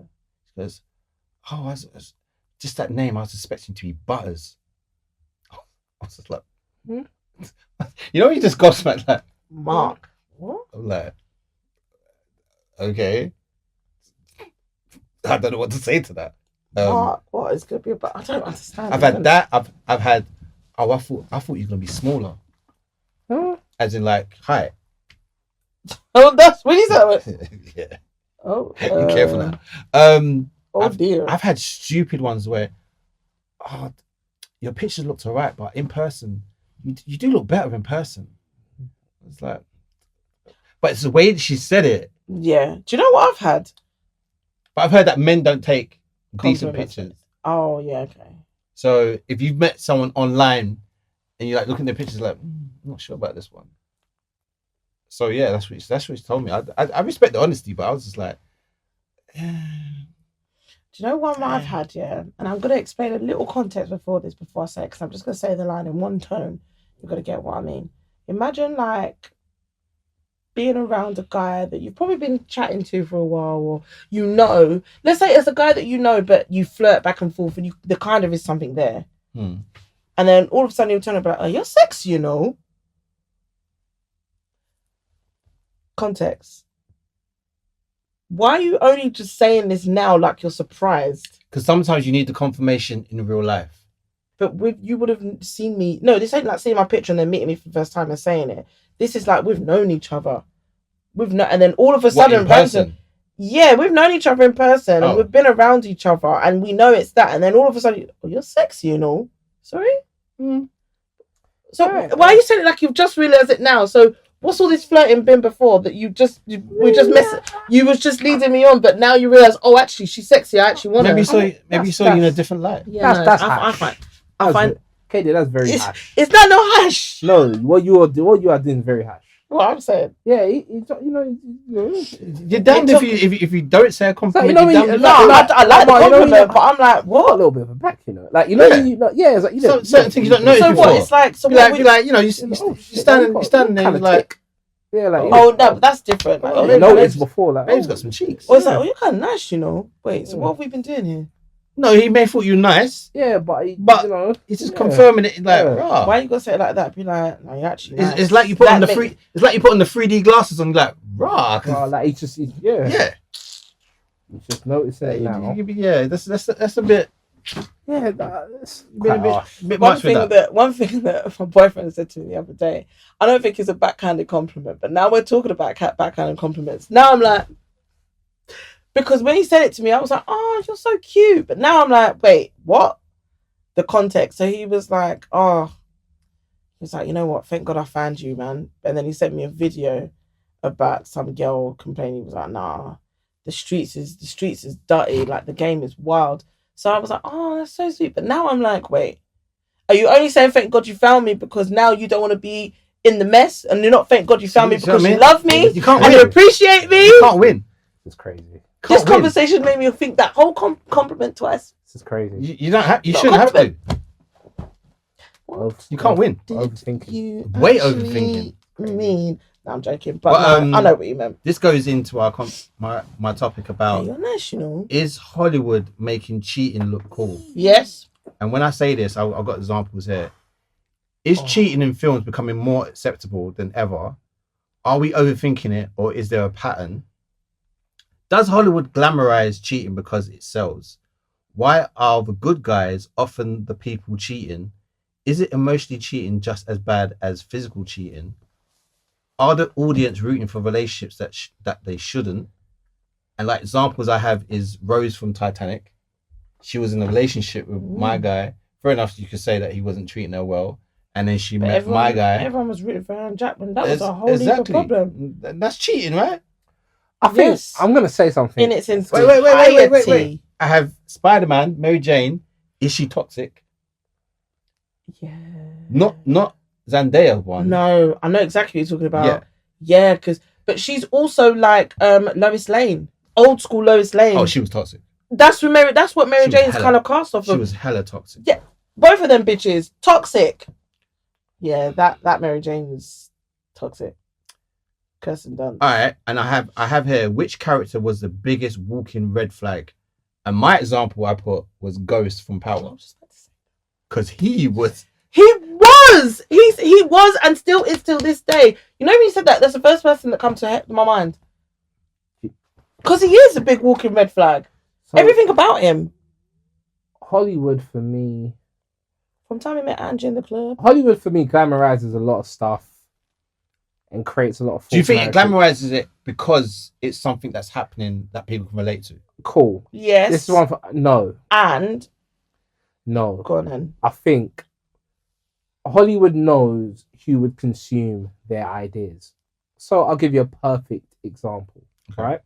He goes, "Oh, I was just that name. I was expecting to be Butters." I was just like, you know, you just gobsmacked like Mark. What? I'm like, okay. I don't know what to say to that. Mark, what is going to be about? I don't understand. I've had that. I've had. Oh, I thought you were gonna be smaller. As in, like, height. Oh, that's what you said. Yeah. Oh, be careful now. Dear. I've had stupid ones where, your pictures looked alright, but in person, you do look better in person. It's like, but it's the way that she said it. Yeah. Do you know what I've had? But I've heard that men don't take decent pictures. Oh, yeah, okay. So if you've met someone online and you like looking at their pictures, like, I'm not sure about this one. So yeah, that's what she told me. I respect the honesty, but I was just like, do you know one I've had? Yeah, and I'm gonna explain a little context before I say it, because I'm just gonna say the line in one tone. You've got to get what I mean. Imagine like being around a guy that you've probably been chatting to for a while, or let's say it's a guy that you know, but you flirt back and forth, and there kind of is something there. And then all of a sudden you'll turn about, oh, you're sexy, you know. Context. Why are you only just saying this now like you're surprised? Because sometimes you need the confirmation in real life. But you would have seen me. No, this ain't like seeing my picture and then meeting me for the first time and saying it. This is like we've known each other. And then all of a sudden, yeah, we've known each other in person and we've been around each other and we know it's that. And then all of a sudden, oh, you're sexy, you know. Sorry? So why are you saying it like you've just realised it now? So what's all this flirting been before that you was just leading me on, but now you realise, oh, actually she's sexy. I actually want her. Maybe you saw you in a different light. Yeah, I find Katie, that's very hash. It's not no hash. No, what you are doing is very hash. What I'm saying. Yeah, you're damned if you don't say a compliment. I like the compliment, but I'm like, what? A little bit of a back, like it's like certain things you don't know. So what? It's like you're standing there, like. Yeah, like no, but that's different. Like, noticed before, like babe's got some cheeks. Well, it's like, you're kind of nice, you know. Wait, so what have we been doing here? No, he may thought you nice. Yeah, but he's just confirming it. Like, why you gotta say it like that? Be like, no, you're actually nice. It's like you put on the free. It's like you put on the 3D glasses on. Like, like he's just yeah. You just notice it now. Yeah, that's a bit. Yeah, that's a bit one much thing for that. One thing that my boyfriend said to me the other day, I don't think it's a backhanded compliment, but now we're talking about backhanded compliments. Now I'm like, because when he said it to me, I was like, oh, you're so cute. But now I'm like, wait, what? The context. So he was like, he's like, you know what? Thank God I found you, man. And then he sent me a video about some girl complaining. He was like, nah, the streets is dirty. Like the game is wild. So I was like, oh, that's so sweet. But now I'm like, wait, are you only saying thank God you found me because now you don't want to be in the mess, and you're not thank God you found me because you love me, you can't and win. you appreciate me? You can't win. It's crazy. This conversation made me think that whole compliment twice. This is crazy. You don't have. You shouldn't have to. You can't win. Overthinking. Way overthinking. Mean. No, I'm joking, but no, I know what you meant. This goes into our my topic about you're national. Is Hollywood making cheating look cool? Yes. And when I say this, I've got examples here. Is cheating in films becoming more acceptable than ever? Are we overthinking it, or is there a pattern? Does Hollywood glamorize cheating because it sells? Why are the good guys often the people cheating? Is it emotionally cheating just as bad as physical cheating? Are the audience rooting for relationships that they shouldn't? And like examples I have is Rose from Titanic. She was in a relationship with my guy. Fair enough, you could say that he wasn't treating her well. And then she met my guy. Everyone was rooting for Anne Jackman. That was a whole other problem. That's cheating, right? I think I'm going to say something. In its wait. I have Spider-Man, Mary Jane. Is she toxic? Yeah. Not Zendaya one. No, I know exactly what you're talking about. Yeah, but she's also like Lois Lane. Old school Lois Lane. Oh, she was toxic. That's what Mary Jane's kind of cast off of. She was hella toxic. Yeah. Both of them bitches. Toxic. Yeah, that Mary Jane was toxic. Kirsten Dunst. All right, and I have here which character was the biggest walking red flag, and my example I put was Ghost from Power, because he was, and still is till this day. You know when you said that, that's the first person that comes to my mind, because he is a big walking red flag. So, everything about him. Hollywood for me. From the time we met Angie in the club. Hollywood for me glamorizes a lot of stuff and creates a lot of. Do you think it glamorizes it because it's something that's happening that people can relate to? Cool. Yes. This is one for no. And no. Go on then. I think Hollywood knows who would consume their ideas. So I'll give you a perfect example, right?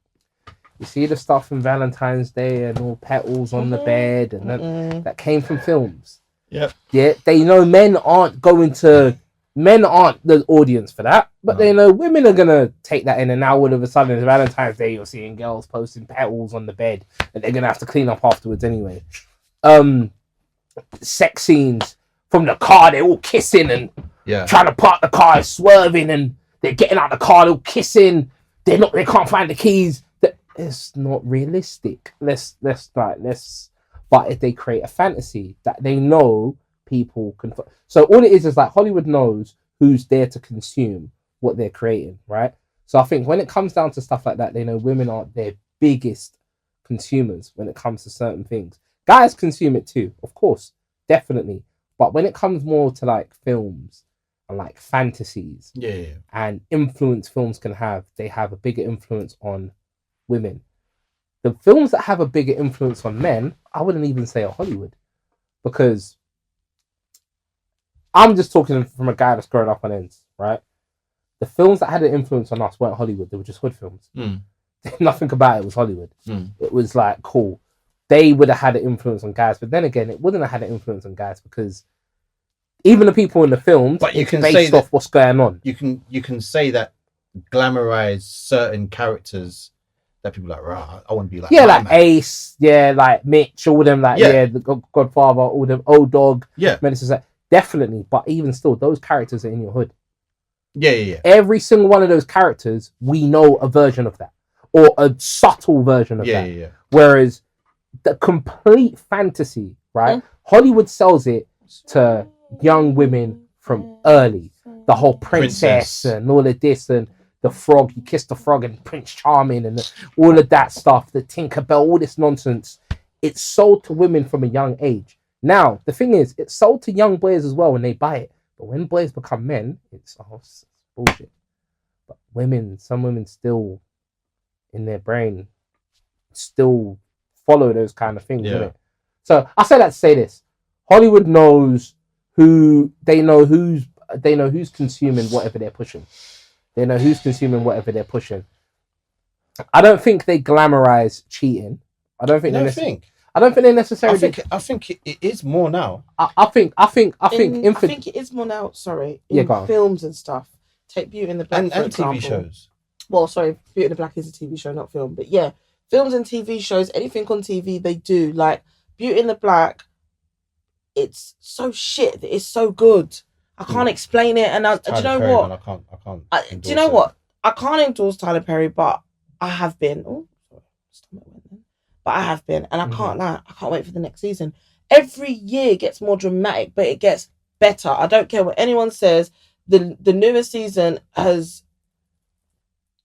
You see the stuff from Valentine's Day and all petals on the bed and that came from films. Yep. Yeah, they know men aren't the audience for that, but they know women are gonna take that in, and now all of a sudden it's Valentine's Day, you're seeing girls posting petals on the bed and they're gonna have to clean up afterwards anyway. Sex scenes from the car, they're all kissing and trying to park the car, swerving, and they're getting out the car, they're all kissing, they can't find the keys. It's not realistic. But if they create a fantasy that they know people can... So all it is like Hollywood knows who's there to consume what they're creating, right? So I think when it comes down to stuff like that, they know women aren't their biggest consumers when it comes to certain things. Guys consume it too, of course, definitely. But when it comes more to like films and like fantasies and influence films can have, they have a bigger influence on women. The films that have a bigger influence on men, I wouldn't even say are Hollywood, because I'm just talking from a guy that's grown up on ends, right? The films that had an influence on us weren't Hollywood; they were just hood films. Nothing about it was Hollywood. It was like cool. They would have had an influence on guys, but then again, it wouldn't have had an influence on guys because even the people in the films, but you can based off what's going on. You can say that glamorize certain characters. That people are like, rah, I want to be like like Ace, like Mitch, all them, the Godfather, all them, Old Dog, Menaces, definitely. But even still, those characters are in your hood. Yeah. Every single one of those characters, we know a version of that, or a subtle version of that. Yeah. Whereas the complete fantasy, right? Hollywood sells it to young women from early. The whole princess and all of this and the frog, you kiss the frog and Prince Charming and all of that stuff, the Tinkerbell, all this nonsense. It's sold to women from a young age. Now, the thing is, it's sold to young boys as well when they buy it. But when boys become men, it's bullshit. But some women still, in their brain, still follow those kind of things, isn't it? So I say that to say this. Hollywood knows who's consuming whatever they're pushing. They know who's consuming whatever they're pushing. I don't think they glamorize cheating. I don't think they necessarily. I think it is more now. I think it is more now. Sorry, in films and stuff. Take Beauty and the Black and TV shows. Well, sorry, Beauty and the Black is a TV show, not film. But yeah, films and TV shows, anything on TV they do, like Beauty and the Black, it's so shit that it's so good. I can't explain it. And do you know Perry, what? Man, I can't. Do you know what? I can't endorse Tyler Perry, but I have been. Oh, stomach went then. But I have been, and I can't lie. I can't wait for the next season. Every year it gets more dramatic, but it gets better. I don't care what anyone says. The newest season has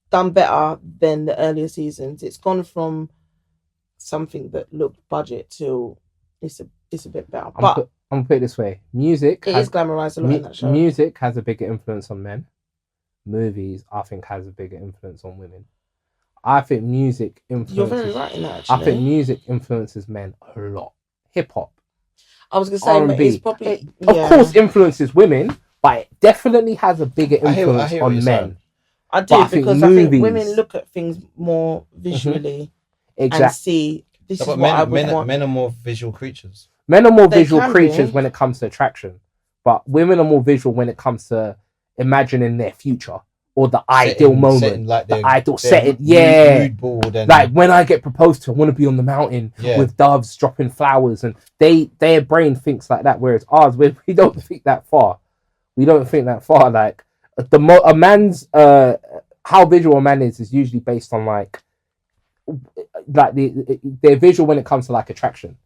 done better than the earlier seasons. It's gone from something that looked budget to it's a bit better. I'm gonna put it this way: music is glamorized a lot in that show. Music has a bigger influence on men. Movies, I think, has a bigger influence on women. I think music influences. You're very right in that. Actually, I think music influences men a lot. Hip hop. I was gonna say R&B. It's probably of course influences women, but it definitely has a bigger influence on men. I do, because I think women look at things more visually and see this is what I would want. Men are more visual creatures. Men are more visual creatures when it comes to attraction, but women are more visual when it comes to imagining their future or the ideal moment, like the ideal setting. Mood board and like when I get proposed to, I want to be on the mountain with doves dropping flowers, and their brain thinks like that. Whereas ours, we don't think that far. We don't think that far. Like a man's how visual a man is usually based on like their visual when it comes to like attraction.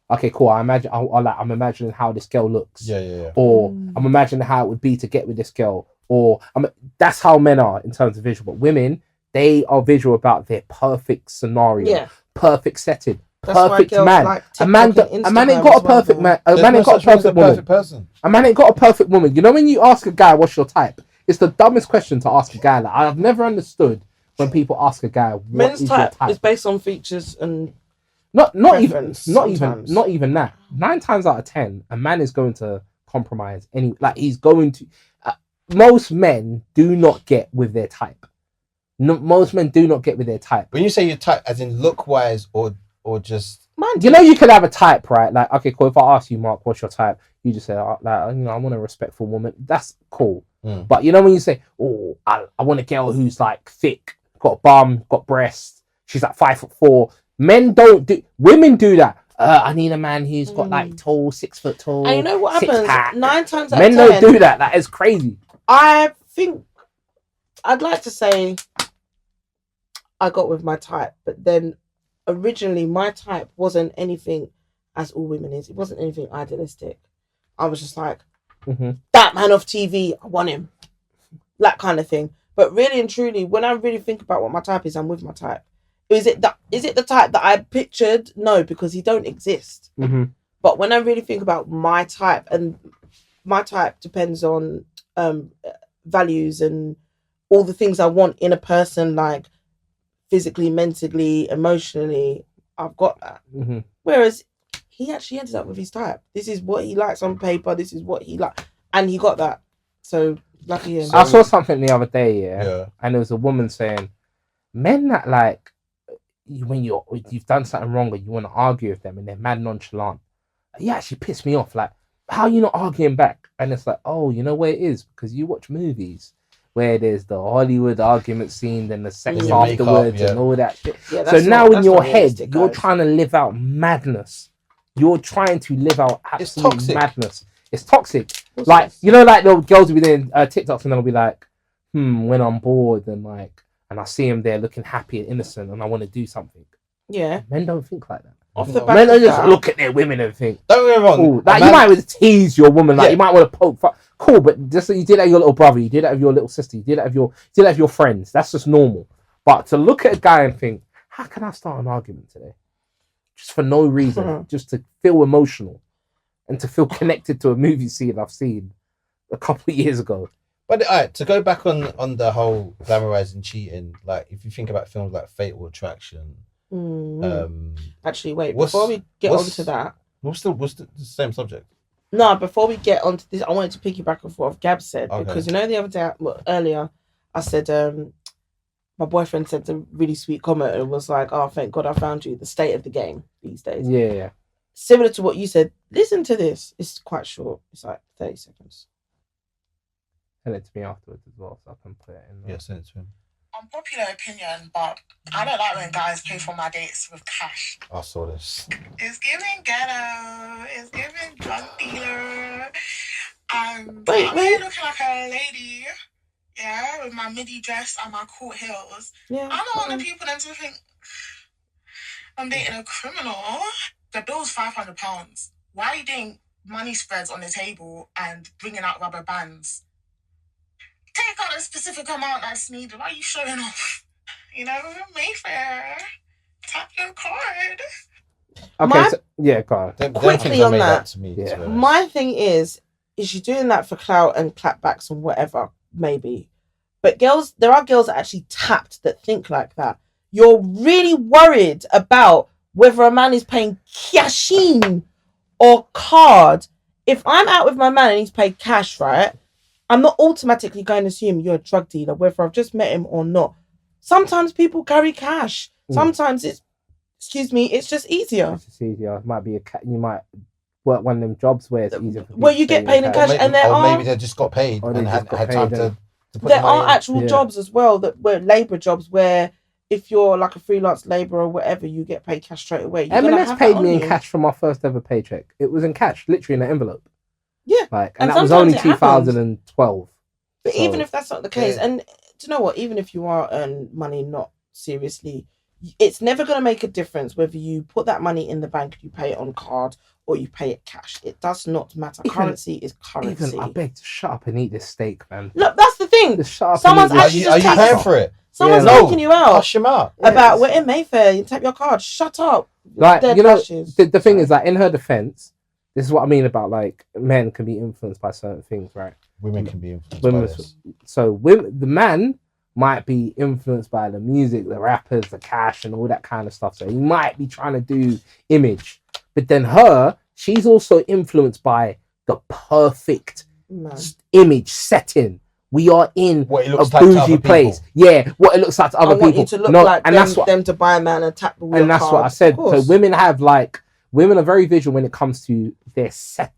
Okay, cool. I'm imagining how this girl looks. Or I'm imagining how it would be to get with this girl. Or that's how men are in terms of visual. But women, they are visual about their perfect scenario, perfect setting, perfect man. Like a man ain't got a perfect man. A man ain't got a perfect woman. A man ain't got a perfect woman. You know when you ask a guy, "What's your type?" It's the dumbest question to ask a guy. Like, I've never understood when people ask a guy, "What is your type?" Is based on features and not even that. 9 times out of 10, a man is going to compromise. He's going to. Most men do not get with their type. Most men do not get with their type. When you say your type, as in look wise, or just you know, you could have a type, right? Like, okay, cool. If I ask you, Mark, what's your type? You just say, I want a respectful woman. That's cool. But you know when you say, oh, I want a girl who's like thick, got a bum, got breasts, she's like 5'4". Women do that. I need a man who's got like tall, 6 foot tall. And you know what happens? 9 times out of 10, men don't do that. That is crazy. I think I'd like to say I got with my type, but then originally my type wasn't anything as all women is. It wasn't anything idealistic. I was just like, that man off TV, I want him. That kind of thing. But really and truly, when I really think about what my type is, I'm with my type. Is it the type that I pictured? No, because he don't exist. But when I really think about my type, and my type depends on values and all the things I want in a person, like physically, mentally, emotionally, I've got that. Whereas he actually ended up with his type. This is what he likes on paper. This is what he likes, and he got that. So lucky him. I saw something the other day, and there was a woman saying, men that like when you've done something wrong or you want to argue with them and they're mad nonchalant, it actually pissed me off. Like, how are you not arguing back? And it's like, oh, you know where it is? Because you watch movies where there's the Hollywood argument scene, then the sex afterwards and all that shit. So now in your head, you're trying to live out madness. You're trying to live out absolute madness. It's toxic. Like, you know, like the girls will be doing TikToks and they'll be like, when I'm bored and I see him there looking happy and innocent and I want to do something. Yeah. Men don't think like that. Off the back men don't just look at their women and think. Don't get me wrong. Like, you might want to tease your woman. Like, you might want to poke. Cool, but just you did that with your little brother. You did that with your little sister. You did that with your friends. That's just normal. But to look at a guy and think, how can I start an argument today? Just for no reason. Just to feel emotional. And to feel connected to a movie scene I've seen a couple of years ago. But to go back on the whole glamorizing cheating, like if you think about films like Fatal Attraction, actually, wait, before we get onto that, what's the same subject? No, before we get onto this, I wanted to piggyback off what Gab said, because you know the other day, earlier, I said my boyfriend said a really sweet comment. It was like, "Oh, thank God I found you." The state of the game these days. Yeah. Similar to what you said. Listen to this. It's quite short. It's like 30 seconds. Send it to me afterwards as well, so I can put it in there. Yeah, send it to him. unpopular opinion, but I don't like when guys pay for my dates with cash. I saw this. It's giving ghetto. It's giving drug dealer. And Wait. I'm here looking like a lady, yeah, with my midi dress and my court heels. Yeah. I don't want the people then to think I'm dating a criminal. The bill's £500. Why are you doing money spreads on the table and bringing out rubber bands? Take out a specific amount that's needed. Why are you showing off? You know, Mayfair, tap your card. Okay, go on. Quickly on that. To me, Yeah. My thing is she doing that for clout and clapbacks and whatever, maybe. But there are girls that actually tapped that think like that. You're really worried about whether a man is paying cash in or card. If I'm out with my man and he's paid cash, right, I'm not automatically going to assume you're a drug dealer, whether I've just met him or not. Sometimes people carry cash. Sometimes it's just easier. It's just easier. It might be you might work one of them jobs where it's easier. Where you get paid in cash, and maybe they just got paid and had time to put there the money are in. actual jobs as well were labour jobs where if you're like a freelance labourer or whatever, you get paid cash straight away. M&S paid me in cash for my first ever paycheck. It was in cash, literally in an envelope. Yeah, and that was only 2012. But even if that's not the case, and do you know what? Even if you are earning money not seriously, it's never going to make a difference whether you put that money in the bank, you pay it on card, or you pay it cash. It does not matter. Currency is currency. I beg to shut up and eat this steak, man. Look, that's the thing. Someone's actually are you paying for it? Someone's taking you out. Hush him out. About we're in Mayfair. You tap your card. Shut up. Like, you know, the thing is that in her defense, this is what I mean about like men can be influenced by certain things, right? Women can be influenced by this. So the man might be influenced by the music, the rappers, the cash, and all that kind of stuff. So he might be trying to do image, but then she's also influenced by the perfect image setting. We are in a bougie place. Yeah, what it looks like to other people. You to look like and that's what them to buy a man and tap the wheel. And that's what I said. So women are very visual when it comes to their set,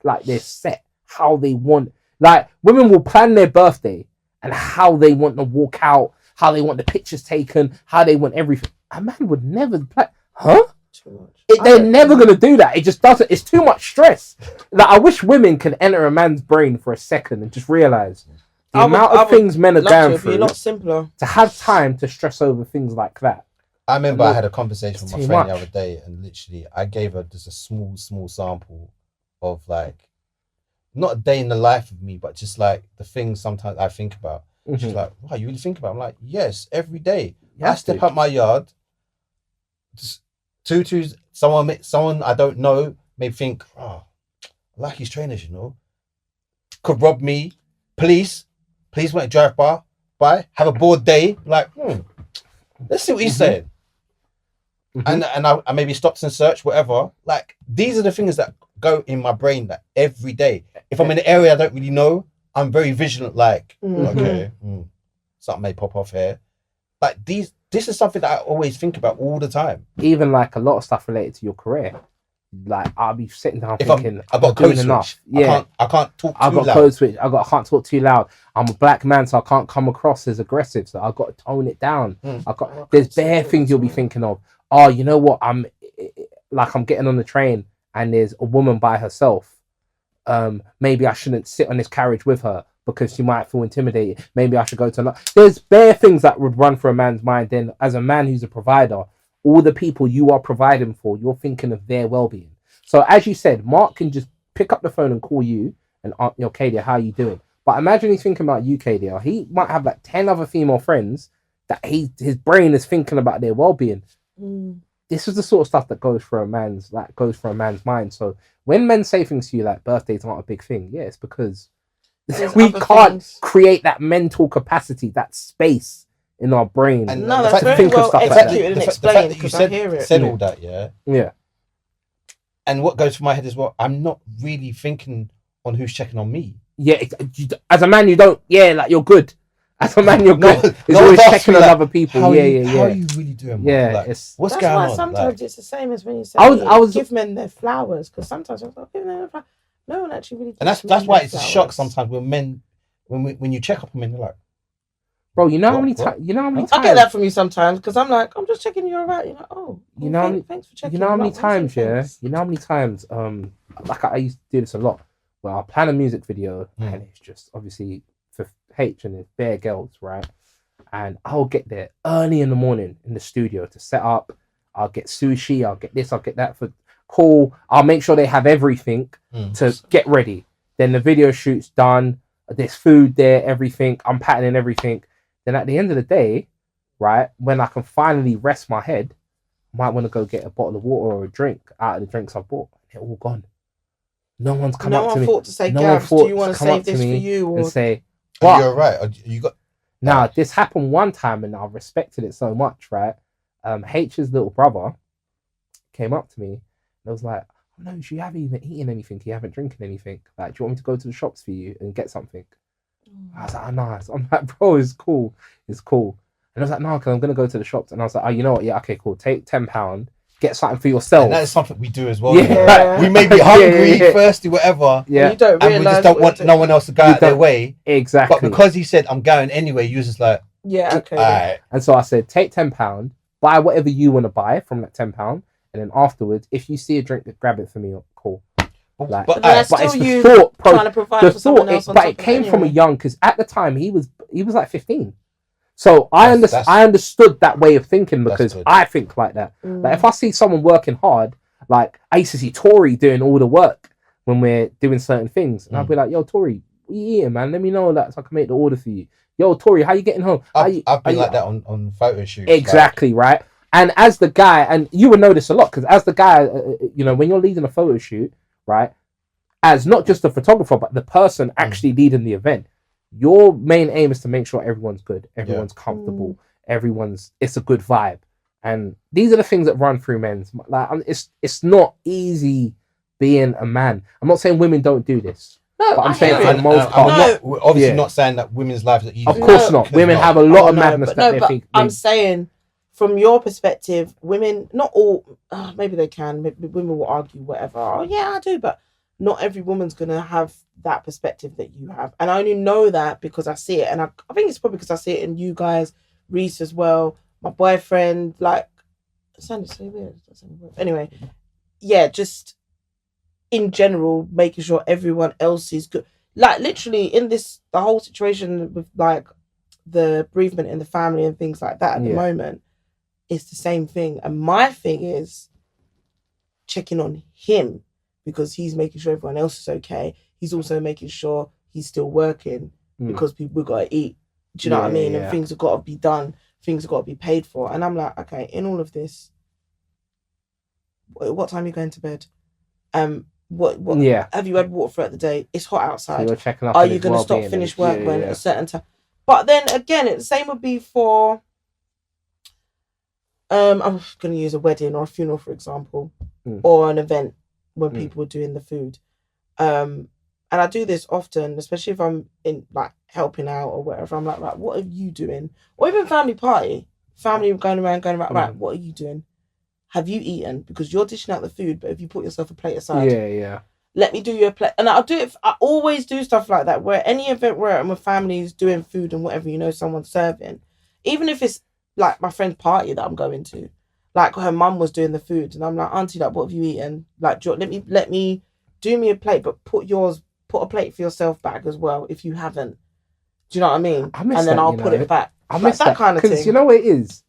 how they want. Like, women will plan their birthday and how they want to walk out, how they want the pictures taken, how they want everything. A man would never plan. Too much. They're never going to do that. It just doesn't. It's too much stress. Like, I wish women could enter a man's brain for a second and just realize the amount of things men are going through. A lot simpler. To have time to stress over things like that. I remember I had a conversation with my friend the other day, and literally I gave her just a small sample of like, not a day in the life of me, but just like the things sometimes I think about. Mm-hmm. She's like, "Wow, you really think about it?" I'm like, "Yes, every day. I step out my yard. Just someone I don't know may think, oh, I like his trainers, you know. Could rob me. Police might drive by, have a bored day. Like, let's see what he's saying." And I maybe stops and search, whatever. Like, these are the things that go in my brain that every day. If I'm in an area I don't really know, I'm very vigilant. Like, okay, something may pop off here. Like, this is something that I always think about all the time. Even like a lot of stuff related to your career. Like, I'll be sitting down thinking, I've got code switch. Yeah, I can't talk too loud. I've got code switch. I can't talk too loud. I'm a black man, so I can't come across as aggressive. So I've got to tone it down. There's bare things you'll be thinking of. Oh, you know what? I'm getting on the train and there's a woman by herself. Maybe I shouldn't sit on this carriage with her because she might feel intimidated. Maybe I should go to There's bare things that would run through a man's mind. Then, as a man who's a provider, all the people you are providing for, you're thinking of their well-being. So, as you said, Mark can just pick up the phone and call you and, Kadia, how are you doing? But imagine he's thinking about you, Kadia. He might have like 10 other female friends that his brain is thinking about their well-being. This is the sort of stuff that goes for a man's mind. So when men say things to you like birthdays aren't a big thing, it's because we can't create that mental capacity, that space in our brain. And that's very well executed and explained. The fact that you said all that, yeah. And what goes through my head is, well, I'm not really thinking on who's checking on me. Yeah, as a man, you don't. Yeah, like, you're good. As a man, you're good. It's always checking on other people. How are you really doing? Yeah, like, what's going on? That's why sometimes it's the same as when you say give men their flowers, because sometimes I'm like, give them their flowers. No one actually really. And that's why it's a shock sometimes when men, when you check up on men, they're like, Bro, you know how many times? You know how many times? I get that from you sometimes because I'm like, I'm just checking you're alright. You're like, oh, you know, thanks for checking. You know how many times? Yeah, you know how many times? Like I used to do this a lot. Where I'll plan a music video and it's just obviously for H and it's bare girls, right? And I'll get there early in the morning in the studio to set up. I'll get sushi. I'll get this. I'll get that for cool. I'll make sure they have everything to get ready. Then the video shoot's done. There's food there, everything. I'm patterning everything. Then at the end of the day, right, when I can finally rest my head, I might want to go get a bottle of water or a drink out of the drinks I've bought. They're all gone. No one's come up to me. No one thought to say, Gabs, do you want to save this for you? Or... And say, are you alright? You got... Now, this happened one time and I respected it so much, right? H's little brother came up to me and I was like, oh, no, you haven't even eaten anything. You haven't drinking anything. Like, do you want me to go to the shops for you and get something? I was like, oh, nice. I'm like, bro, it's cool. It's cool. And I was like, no, because I'm going to go to the shops. And I was like, oh, you know what? Yeah, okay, cool. Take £10. Get something for yourself. And that is something we do as well. Yeah. We may be hungry, thirsty, whatever. Yeah. You don't and we just don't want no one else to go out their way. Exactly. But because he said, I'm going anyway, you was just like, yeah, okay. All right. And so I said, take £10, buy whatever you want to buy from that £10. And then afterwards, if you see a drink, grab it for me. Cool. Like, but it's the thought trying to provide for someone else. But it came from a young, because at the time he was like 15. So I understood that way of thinking because I think like that. Like if I see someone working hard, like I used to see Tori doing all the work when we're doing certain things, and I'd be like, "Yo, Tori, what you eating, man? Let me know that so I can make the order for you." Yo, Tori, how you getting home? I've been like that on photo shoots. Exactly, right. And as the guy, and you would know this a lot because as the guy, you know, when you're leading a photo shoot, right, as not just the photographer but the person actually leading the event. Your main aim is to make sure everyone's good, everyone's comfortable, it's a good vibe, and these are the things that run through men's. Like, it's not easy being a man. I'm not saying women don't do this, but I'm saying for the most part. We're obviously not saying that women's lives are easy. Of course not. Women have a lot of madness that they think. I'm saying, from your perspective, women, not all. Maybe they can. Maybe women will argue whatever. Oh yeah, I do, but. Not every woman's going to have that perspective that you have. And I only know that because I see it. And I think it's probably because I see it in you guys, Reese as well, my boyfriend, like, it sounded so weird. Anyway, yeah, just in general, making sure everyone else is good. Like, literally, in the whole situation with, like, the bereavement in the family and things like that at the moment, it's the same thing. And my thing is checking on him. Because he's making sure everyone else is okay. He's also making sure he's still working because we've got to eat. Do you know what I mean? And things have got to be done. Things have got to be paid for. And I'm like, okay, in all of this, what time are you going to bed? What have you had water throughout the day? It's hot outside. So you're checking up are you going to stop finish work when at a certain time? But then again, the same would be for I'm going to use a wedding or a funeral, for example, or an event. When people are doing the food. And I do this often, especially if I'm in like helping out or whatever. I'm like, right, what are you doing? Or even family party. Family going around, right, what are you doing? Have you eaten? Because you're dishing out the food, but if you put yourself a plate aside. Yeah. Let me do you a plate. And I'll do it. I always do stuff like that, where any event where I'm with families doing food and whatever, you know, someone's serving. Even if it's like my friend's party that I'm going to. Like her mum was doing the food, and I'm like, Auntie, like, what have you eaten? Like, let me do me a plate, but put a plate for yourself back as well if you haven't. Do you know what I mean? I miss and then that, I'll put it back. I miss that kind of thing. Because you know what it is.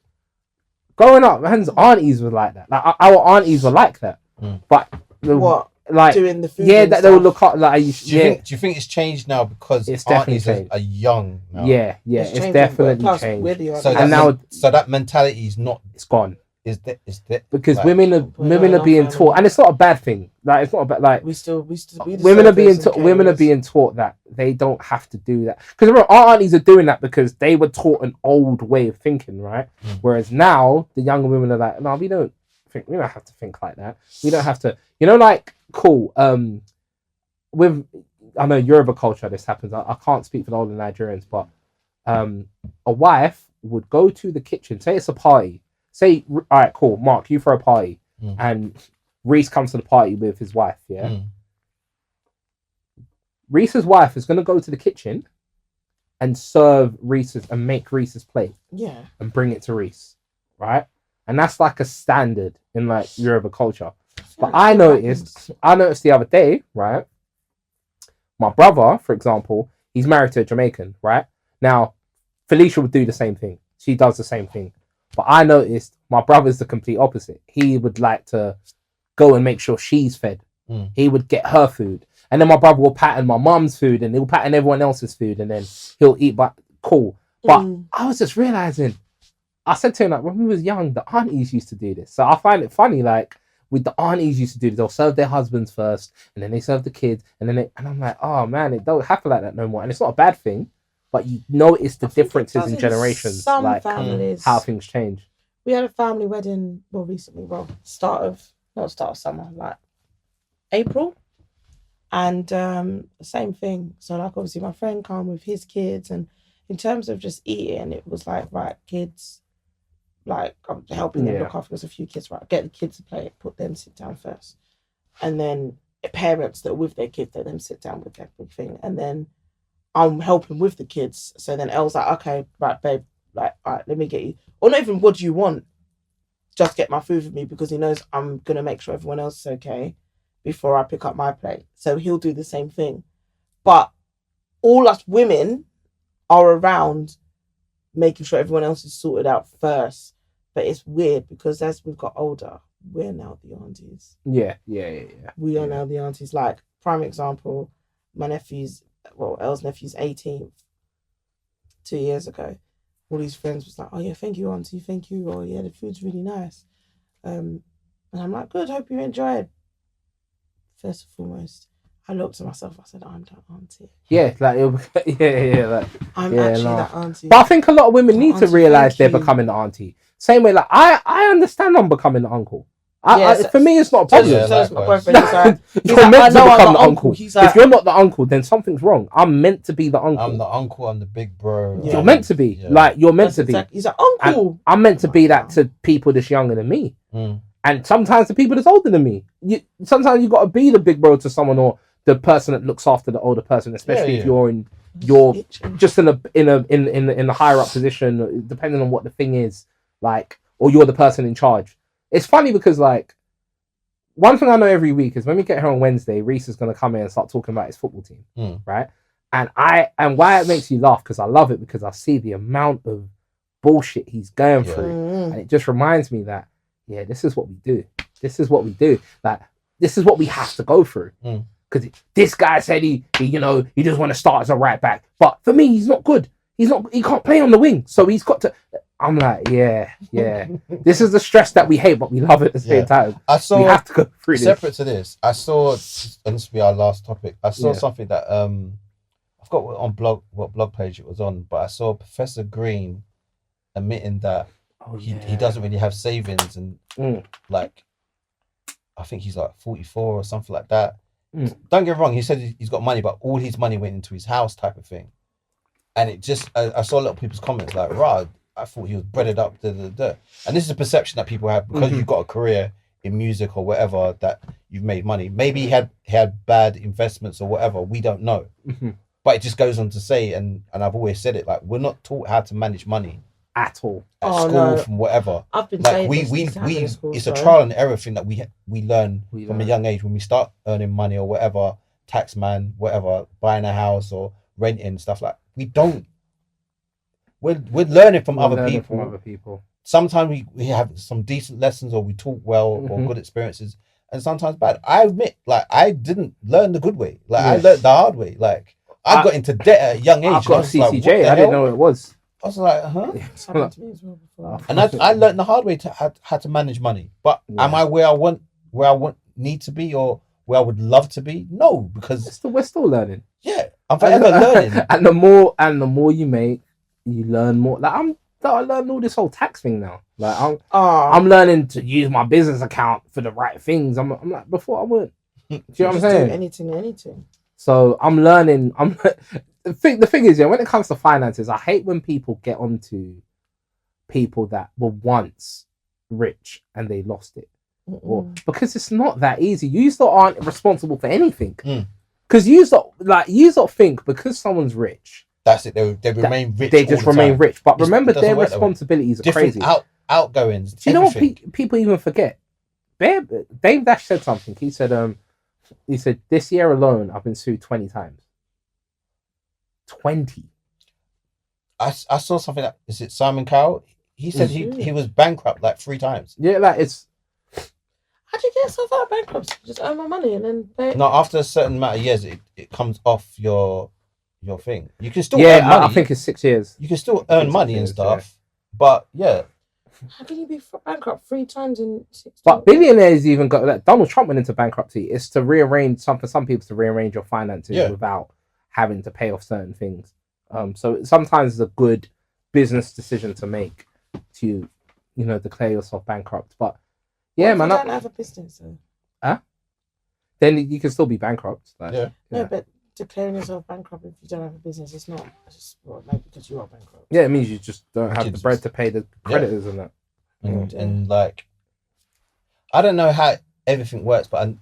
Growing up, man's aunties were like that. Like our aunties were like that. But what? Like doing the food. Yeah, that they would look up like. Do you think it's changed now because it's aunties are young now? Yeah, it's definitely changed. So that mentality is not. It's gone. Is that because like, women are being taught, and it's not a bad thing. Like it's not about like we women are being taught that they don't have to do that. Because remember, our aunties are doing that because they were taught an old way of thinking, right? Whereas now the younger women are like, no, we don't have to think like that. We don't have to, you know, like cool. With I know Yoruba culture, this happens. I can't speak for the older Nigerians, but a wife would go to the kitchen. Say it's a party. Say, all right, cool, Mark, you throw a party, and Reese comes to the party with his wife, yeah? Reese's wife is going to go to the kitchen and serve Reese's and make Reese's plate. Yeah. And bring it to Reese, right? And that's like a standard in like Yoruba culture. But I noticed the other day, right? My brother, for example, he's married to a Jamaican, right? Now, Felicia would do the same thing. She does the same thing. But I noticed my brother's the complete opposite. He would like to go and make sure she's fed. He would get her food. And then my brother will pattern my mum's food and he'll pattern everyone else's food and then he'll eat, but cool. But I was just realizing, I said to him, like, when we was young, the aunties used to do this. So I find it funny, like, with the aunties used to do this. They'll serve their husbands first, and then they serve the kids, and I'm like, oh man, it don't happen like that no more. And it's not a bad thing, but you notice the differences in generations, some like families, how things change. We had a family wedding, recently, start of summer, like April. And same thing. So like obviously my friend came with his kids, and in terms of just eating, it was like, right, kids, like I'm helping them look after. There's a few kids, right? Get the kids to play, put them sit down first, and then parents that are with their kids, let them sit down with everything, and then I'm helping with the kids. So then Elle's like, okay, right, babe, like, all right, let me get you, or not even what do you want? Just get my food for me, because he knows I'm gonna make sure everyone else is okay before I pick up my plate. So he'll do the same thing, but all us women are around making sure everyone else is sorted out first. But it's weird because as we've got older, we're now the aunties. Yeah. We are now the aunties. Like, prime example, Elle's nephew's 18th, 2 years ago. All his friends was like, oh yeah, thank you, auntie, thank you. Oh yeah, the food's really nice. And I'm like, good, hope you enjoyed. First and foremost, I looked at myself, I said, I'm that auntie. Yeah, like, like I'm actually that auntie. But I think a lot of women need to realise they're becoming the auntie. Same way, like, I understand I'm becoming the uncle. For me, it's not a problem. So my boyfriend. You're meant to become the uncle. If you're not the uncle, then something's wrong. I'm meant to be the uncle. I'm the uncle. I'm the big bro. Yeah. You're meant to be. Yeah. Like, you're meant to be. He's an uncle. And I'm meant to be that to people that's younger than me. And sometimes the people that's older than me. Sometimes you got to be the big bro to someone, or the person that looks after the older person, especially if you're just in a higher up position, depending on what the thing is, like, or you're the person in charge. It's funny because, like, one thing I know every week is when we get here on Wednesday, Reese is going to come in and start talking about his football team, right? And why it makes you laugh, because I love it, because I see the amount of bullshit he's going through, and it just reminds me that, yeah, this is what we do. This is what we do. Like, this is what we have to go through. Because this guy said he just want to start as a right back, but for me, he's not good. He can't play on the wing, so he's got to. I'm like, yeah. This is the stress that we hate, but we love it at the same time. We have to go through separate to this. I saw, and this will be our last topic. I saw something that I forgot what blog page it was on, but I saw Professor Green admitting that he doesn't really have savings, and like, I think he's like 44 or something like that. Don't get me wrong, he said he's got money, but all his money went into his house, type of thing. And it just, I saw a lot of people's comments like, "Rod, I thought he was breaded up." And this is a perception that people have because you've got a career in music or whatever, that you've made money. Maybe he had bad investments or whatever. We don't know. But it just goes on to say, and I've always said it, like, we're not taught how to manage money at all at school, from whatever. I've been like saying we school, it's a trial and error thing that we learn from a young age when we start earning money or whatever, tax man, whatever, buying a house or renting stuff. Like, we're learning from other people. Sometimes we have some decent lessons, or we talk well, or good experiences, and sometimes bad. I admit, like, I didn't learn the good way. Like, I learned the hard way. Like, I got into debt at a young age. I got a CCJ. I didn't know what it was. I was like, And I learned the hard way to how to manage money. But am I where I need to be, or where I would love to be? No, because we're still learning. Yeah, I'm forever learning. And the more you make, you learn more. Like, I learned all this whole tax thing now. Like, I'm learning to use my business account for the right things. I'm like, before I wouldn't. Do you know what I'm saying? Anything. So I'm learning. The thing is, when it comes to finances, I hate when people get onto people that were once rich and they lost it, because it's not that easy. You still aren't responsible for anything, because you still think because someone's rich That's it. They remain rich. They just remain rich. But remember, doesn't their work that way. responsibilities are Different crazy. outgoings. Do you know what everything. people even forget? Dave Dash said something. He said, this year alone, I've been sued 20 times. 20. I saw something that, is it Simon Cowell? He said he was bankrupt like 3 times. Yeah, like it's. How'd you get yourself out of bankruptcy? Just earn more money and then pay. No, after a certain amount of years, it comes off your thing. You can still earn money. I think it's 6 years. You can still earn money and stuff, but yeah. How can you be bankrupt 3 times in 6 But billionaires even got that. Donald Trump went into bankruptcy. It's to rearrange for some people to rearrange your finances without having to pay off certain things. So sometimes it's a good business decision to make to, declare yourself bankrupt. But yeah, man, you don't have a business, though. then you can still be bankrupt. Yeah. No, but declaring yourself bankrupt if you don't have a business, it's not. It's just maybe because you are bankrupt. Yeah, it means you just don't have the bread to pay the creditors and that. And like, I don't know how everything works, but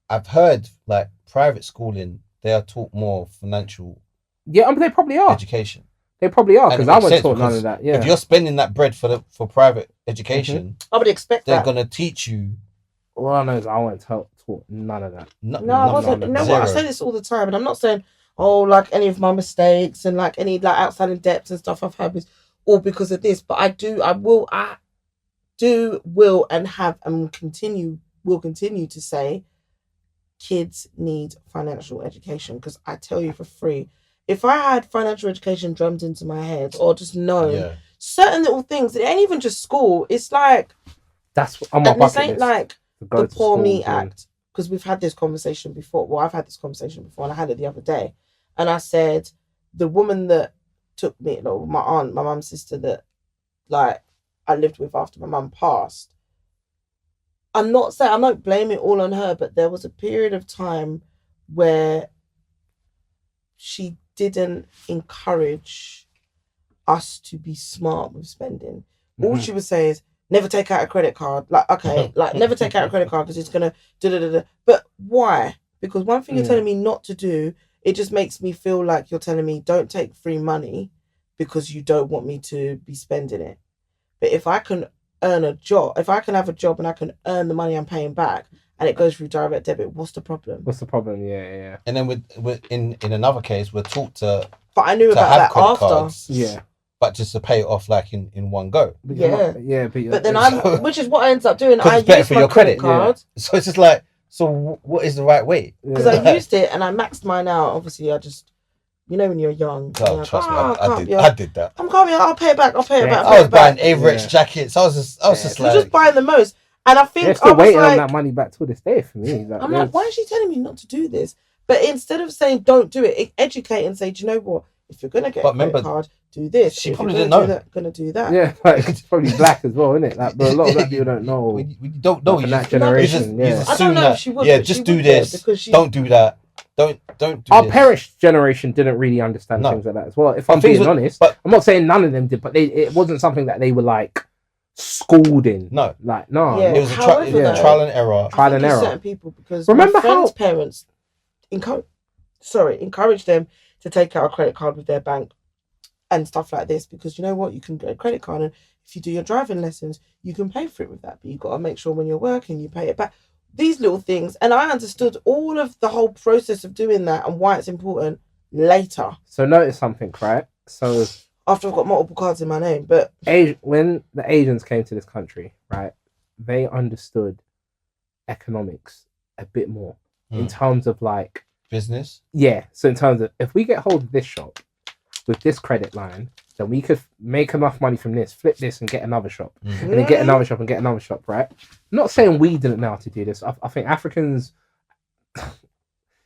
I've heard like private schooling, they are taught more financial. Yeah, they probably are. Education. They probably are, because I wasn't taught none of that. Yeah. If you're spending that bread for private education, I would expect they're that. gonna teach you. All I know is I wasn't taught none of that. No, I wasn't. You know what? I say this all the time, and I'm not saying like any of my mistakes and like any like outstanding debts and stuff I've had was all because of this. But I will, and have, and will continue to say, kids need financial education, because I tell you for free, if I had financial education drummed into my head or just known certain little things, it ain't even just school. It's like that's on my bucket list. Ain't like the Poor Me Act, because we've had this conversation before. Well, I've had this conversation before, and I had it the other day, and I said the woman that took me, my aunt, my mum's sister, that like I lived with after my mum passed. I'm not blaming it all on her, but there was a period of time where she didn't encourage us to be smart with spending. All she would say is, never take out a credit card. Like, okay, like never take out a credit card because it's gonna da. But why? Because one thing you're telling me not to do, it just makes me feel like you're telling me don't take free money because you don't want me to be spending it. But if I can earn a job, if I can have a job and I can earn the money I'm paying back, and it goes through direct debit, what's the problem? Yeah. And then with in another case, we're taught to. But I knew about that after. Cards, but just to pay it off like in one go. But then which is what I ended up doing. I used for your credit card. Yeah. So it's just like, so what is the right way? Because I used it and I maxed mine out. Obviously, I just, when you're young. Trust me, I did that. I'm coming. I'll pay it back. I was buying Average jackets. I was just like, just buying the most. And I think they're still waiting on that money back to this day for me. I'm like, why is she telling me not to do this? But instead of saying don't do it, educate and say, do you know what? If you're gonna get a credit card, do this. She probably didn't know. Gonna do that. Yeah, like, it's probably black as well, isn't it? Like, but a lot of black people don't know. We don't know. That generation. You just assume that. Just do this. Don't do that. Don't do Our this. parents' generation didn't really understand things like that as well. If I'm being honest, I'm not saying none of them did, but it wasn't something that they were like schooled in. No. Like, no. Yeah. It was a trial and error. Trial and error. Certain people, because remember my friends' parents encourage them to take out a credit card with their bank and stuff like this, because you know what, you can get a credit card, and if you do your driving lessons, you can pay for it with that. But you've got to make sure when you're working, you pay it back. These little things, and I understood all of the whole process of doing that and why it's important later. So notice something, right? So after I've got multiple cards in my name, but when the Asians came to this country, right, they understood economics a bit more in terms of like business. Yeah. So in terms of, if we get hold of this shop with this credit line, then we could make enough money from this, flip this and get another shop, and then get another shop and get another shop, right? I'm not saying we didn't know how to do this. I think Africans,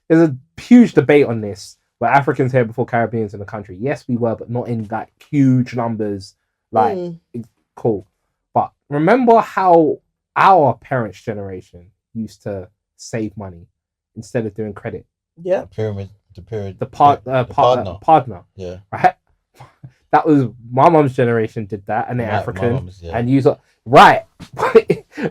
there's a huge debate on this, where Africans here before Caribbeans in the country. Yes, we were, but not in that huge numbers. Like, cool. But remember how our parents' generation used to save money instead of doing credit? Yeah. The partner. Yeah. Right? That was my mum's generation did that, and they're African. And Right.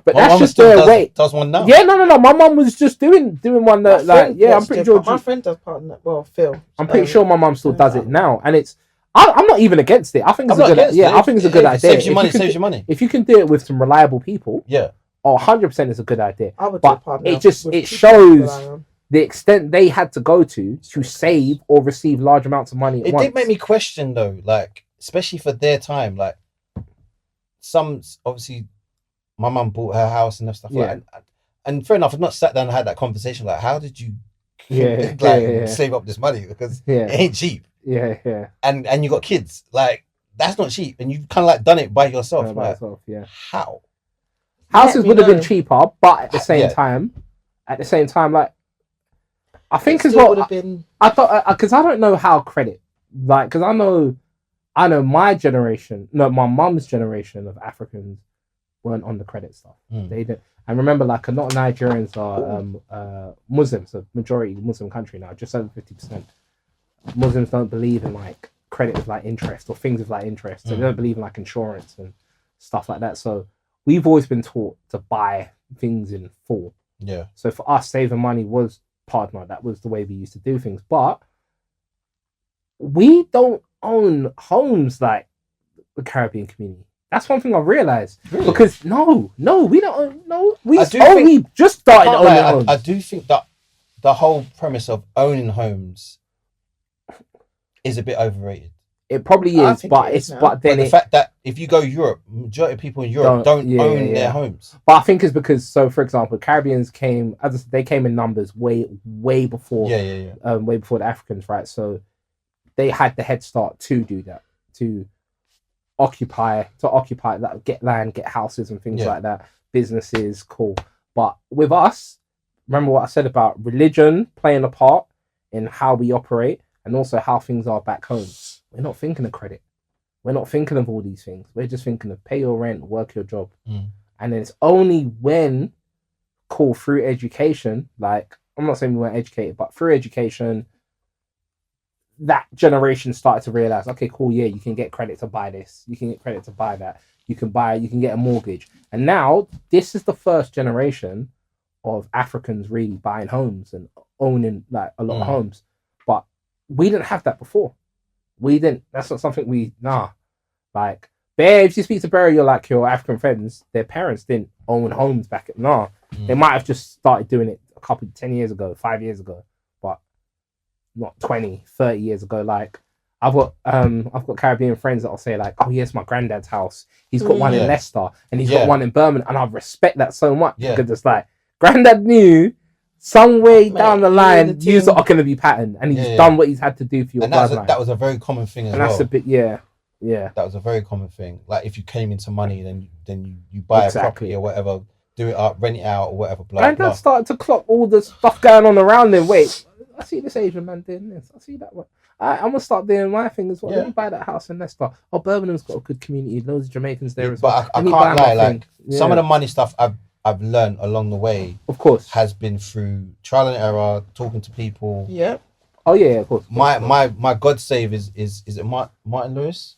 But My that's mum just still their way. does one now. Yeah, no. My mum was just doing one that, like, yeah, I'm pretty sure. My friend does partner. Well, Phil. I'm pretty sure my mum still does it now, and it's. I'm not even against it. I think it's a good. Yeah, I think it's a good idea. Saves you money. Saves you money. If you can do it with some reliable people, yeah, 100% is a good idea. I would but do partner. It shows the extent they had to go to save or receive large amounts of money. It did make me question though, like especially for their time, like some obviously. My mum bought her house and stuff like that. And fair enough, I've not sat down and had that conversation. Like, how did you save up this money? Because it ain't cheap. Yeah. And you got kids. Like, that's not cheap. And you've kind of like done it by yourself. How? Houses would have been cheaper, but at the same time, like, I think as well, would have been... I thought, because I don't know how credit, like, because I know my generation, my mum's generation of Africans weren't on the credit stuff. They didn't. I remember, like, a lot of Nigerians are Muslims, a majority Muslim country now, just over 50%. Muslims don't believe in like credit with like interest or things with like interest. So they don't believe in like insurance and stuff like that. So we've always been taught to buy things in full. Yeah. So for us, saving money was partner. That was the way we used to do things. But we don't own homes like the Caribbean community. That's one thing I realized. Really? Because no, we don't own. We just started owning homes. I do think that the whole premise of owning homes is a bit overrated. It probably is, but the fact that if you go Europe, majority of people in Europe don't own their homes. But I think it's because, so for example, Caribbeans came, as I said, they came in numbers way before, way before the Africans, right? So they had the head start to do that, to occupy, like, get land, get houses and things like that, businesses, cool. But with us, remember what I said about religion playing a part in how we operate and also how things are back home. We're not thinking of credit. We're not thinking of all these things. We're just thinking of pay your rent, work your job. And then it's only when, through education, like, I'm not saying we weren't educated, but through education, that generation started to realize, okay, cool, yeah, you can get credit to buy this, you can get credit to buy that, you can get a mortgage. And now this is the first generation of Africans really buying homes and owning like a lot of homes. But we didn't have that before. That's not something like, if you speak to your African friends, their parents didn't own homes back at They might have just started doing it 10 years ago, 5 years ago, but not 20, 30 years ago. Like, I've got Caribbean friends that'll say like, oh yes, my granddad's house. He's got one in Leicester and he's got one in Birmingham, and I respect that so much because it's like, granddad knew some way down the line you are going to be patterned, and he's done what he's had to do for your bloodline. That was a very common thing as well. And that's a bit, that was a very common thing. Like, if you came into money, then you buy a property or whatever, do it up, rent it out or whatever. Granddad started to clock all the stuff going on around him. Wait, I see this Asian man doing this. I see that one. I'm gonna start doing my thing as well. Let me buy that house in Leicester. Oh, Birmingham's got a good community. Loads of Jamaicans there as well. But I can't lie. Like, some of the money stuff I've learned along the way, of course, has been through trial and error, talking to people. Yeah. Oh yeah, of course. My God save is it Martin Lewis?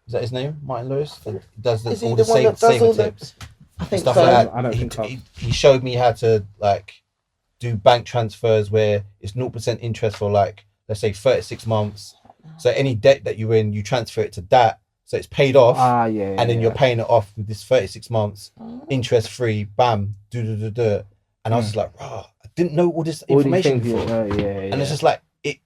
Is that his name? Martin Lewis? Does all the saver tips. I think stuff so. like that. I don't think so. He showed me how to like do bank transfers where it's 0% interest for like, let's say 36 months. So any debt that you're in, you transfer it to that. So it's paid off. And then you're paying it off with this 36 months, interest free, bam, do. And I was just like, I didn't know all this information before. And it's just like, it,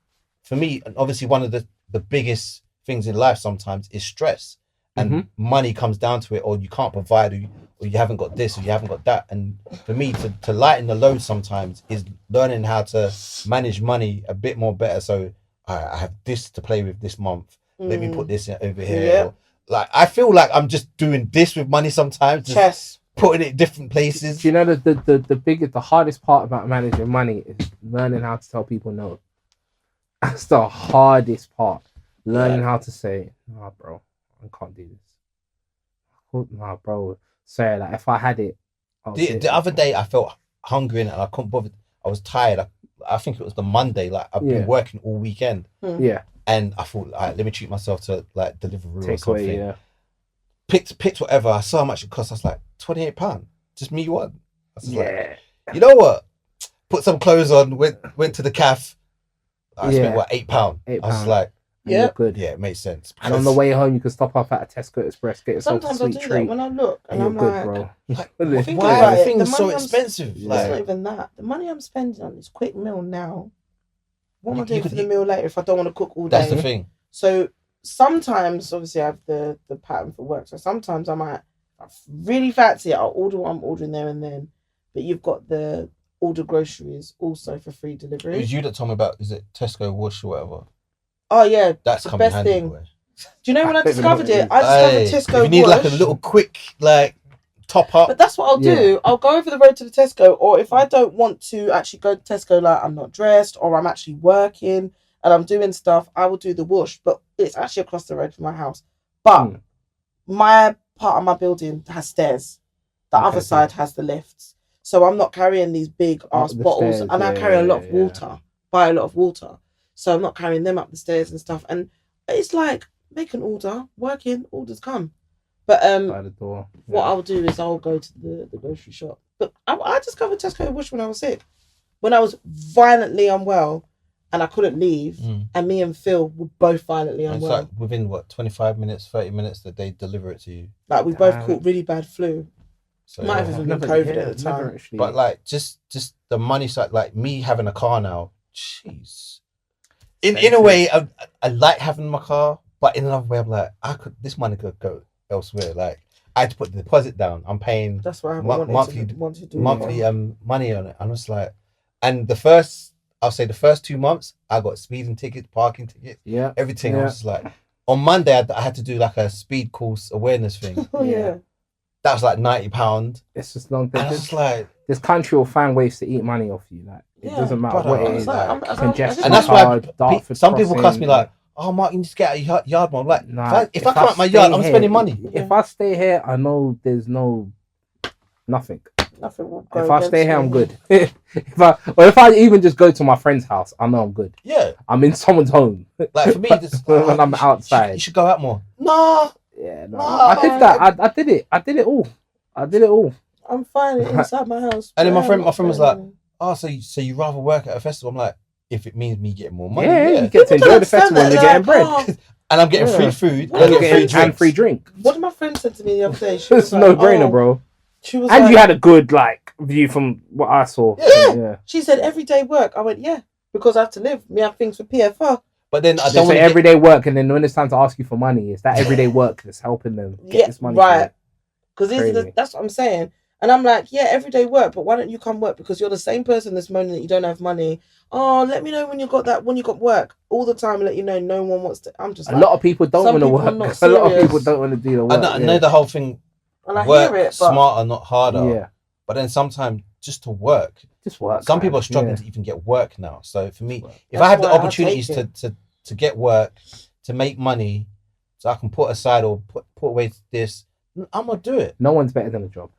for me, and obviously one of the biggest things in life sometimes is stress. And money comes down to it, or you can't provide, or you haven't got this, or you haven't got that. And for me, to lighten the load sometimes is learning how to manage money a bit more better. So I have this to play with this month. Let me put this over here. Yep. Like, I feel like I'm just doing this with money sometimes. Just putting it in different places. Do you know the hardest part about managing money is learning how to tell people no. That's the hardest part. Learning how to say, nah, bro, I can't do this. Nah, bro. Sorry, like, if I had it. The other day I felt hungry and I couldn't bother. I was tired. I think it was the Monday. Like, I've been working all weekend. Yeah. And I thought, all right, let me treat myself to like Deliveroo or something. picked whatever. I saw how much it cost. I was like, £28. Just me one. I was like, Yeah. you know what? Put some clothes on. Went to the cafe. I spent what, £8. I was like, yeah, good. Yeah, it makes sense. And on the way home, you can stop off at a Tesco Express, get yourself a sweet treat. Sometimes I do that when I look, and I'm good, like, bro. Why are things so expensive? It's not even that. The money I'm spending on this quick meal now. What am I doing for the meal later if I don't want to cook all day? That's the thing. So sometimes, obviously, I have the pattern for work. So sometimes I really fancy it. I'll order what I'm ordering there and then. But you've got the order groceries also for free delivery. It was you that told me about, is it Tesco Wash or whatever? Oh yeah, that's the best handy, thing. Boy. Do you know when I discovered it? I discovered Tesco. If you need Wash, like a little quick top up. But that's what I'll do. I'll go over the road to the Tesco, or if I don't want to actually go to Tesco, like I'm not dressed or I'm actually working and I'm doing stuff, I will do the Wash. But it's actually across the road from my house. But my part of my building has stairs. The other side has the lifts. So I'm not carrying these big ass bottles, and I carry a lot of water. Buy a lot of water. So I'm not carrying them up the stairs and stuff. And it's like, make an order, work in, orders come. But by the door. What I'll do is I'll go to the grocery shop. But I discovered Tesco Wash when I was sick. When I was violently unwell and I couldn't leave, and me and Phil were both violently unwell. It's like within 25 minutes, 30 minutes that they deliver it to you. Like we both caught really bad flu. So, might have even been COVID at the time. But like just the money side, like me having a car now, jeez. In a way, I like having my car, but in another way, I'm like, this money could go elsewhere. Like I had to put the deposit down. I'm paying. That's why I monthly money on it. I'm just like, and I'll say the first 2 months, I got speeding tickets, parking tickets, everything. I was just like, on Monday, I had to do like a speed course awareness thing. That was like £90. It's just long. This country will find ways to eat money off you. Like it doesn't matter what it is. Congestion, and that's why some people cuss me like, "Oh, Mark, you need to get out of your yard, man." Like, if I come out my yard, I'm spending money. If I stay here, I know there's nothing. Nothing will go. If I stay here, I'm good. if I even just go to my friend's house, I know I'm good. Yeah, I'm in someone's home. Like for me, when I'm outside, you should go out more. No. Yeah, no. I did that. I did it. I did it all. I'm fine inside my house. And then my friend was like, "Oh, so you rather work at a festival?" I'm like, "If it means me getting more money, you get to enjoy the festival and you're getting bread, and I'm getting free food and free drink." What did my friend said to me the other day? It's a no-brainer, bro. She was and you had a good view from what I saw. Yeah. She said everyday work. I went, yeah, because I have to live. Me have things for PFR. But then I don't say everyday work, and then when it's time to ask you for money, it's that everyday work that's helping them get this money. Right. Because that's what I'm saying. And I'm like, yeah, everyday work, but why don't you come work? Because you're the same person that's moaning that you don't have money. Oh, let me know when you got work. All the time, let you know no one wants to. I'm just a lot of people don't want to work. A lot of people don't want to do the work. I know the whole thing. And I work hear it, smarter, not harder. Yeah. But then sometimes just to work. Some people are struggling to even get work now. So for me, if I have the opportunities to get work, to make money, so I can put aside or put away this, I'm gonna do it. No one's better than a job.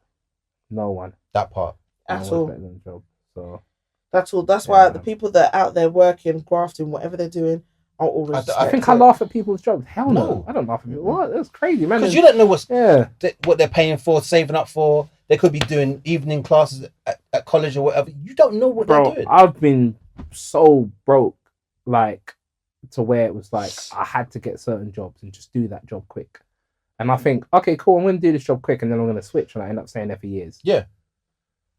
No one. That part. That's all. Better than a job. So that's all. That's why the people that are out there working, grafting, whatever they're doing, are all respected. I think I laugh at people's jobs. Hell no. I don't laugh at people. What? That's crazy, man. Because you don't know what they're paying for, saving up for. They could be doing evening classes at college or whatever. You don't know what they're doing. I've been so broke, to where it was like I had to get certain jobs and just do that job quick. And I think, okay, cool, I'm going to do this job quick and then I'm going to switch and I end up staying there for years. Yeah.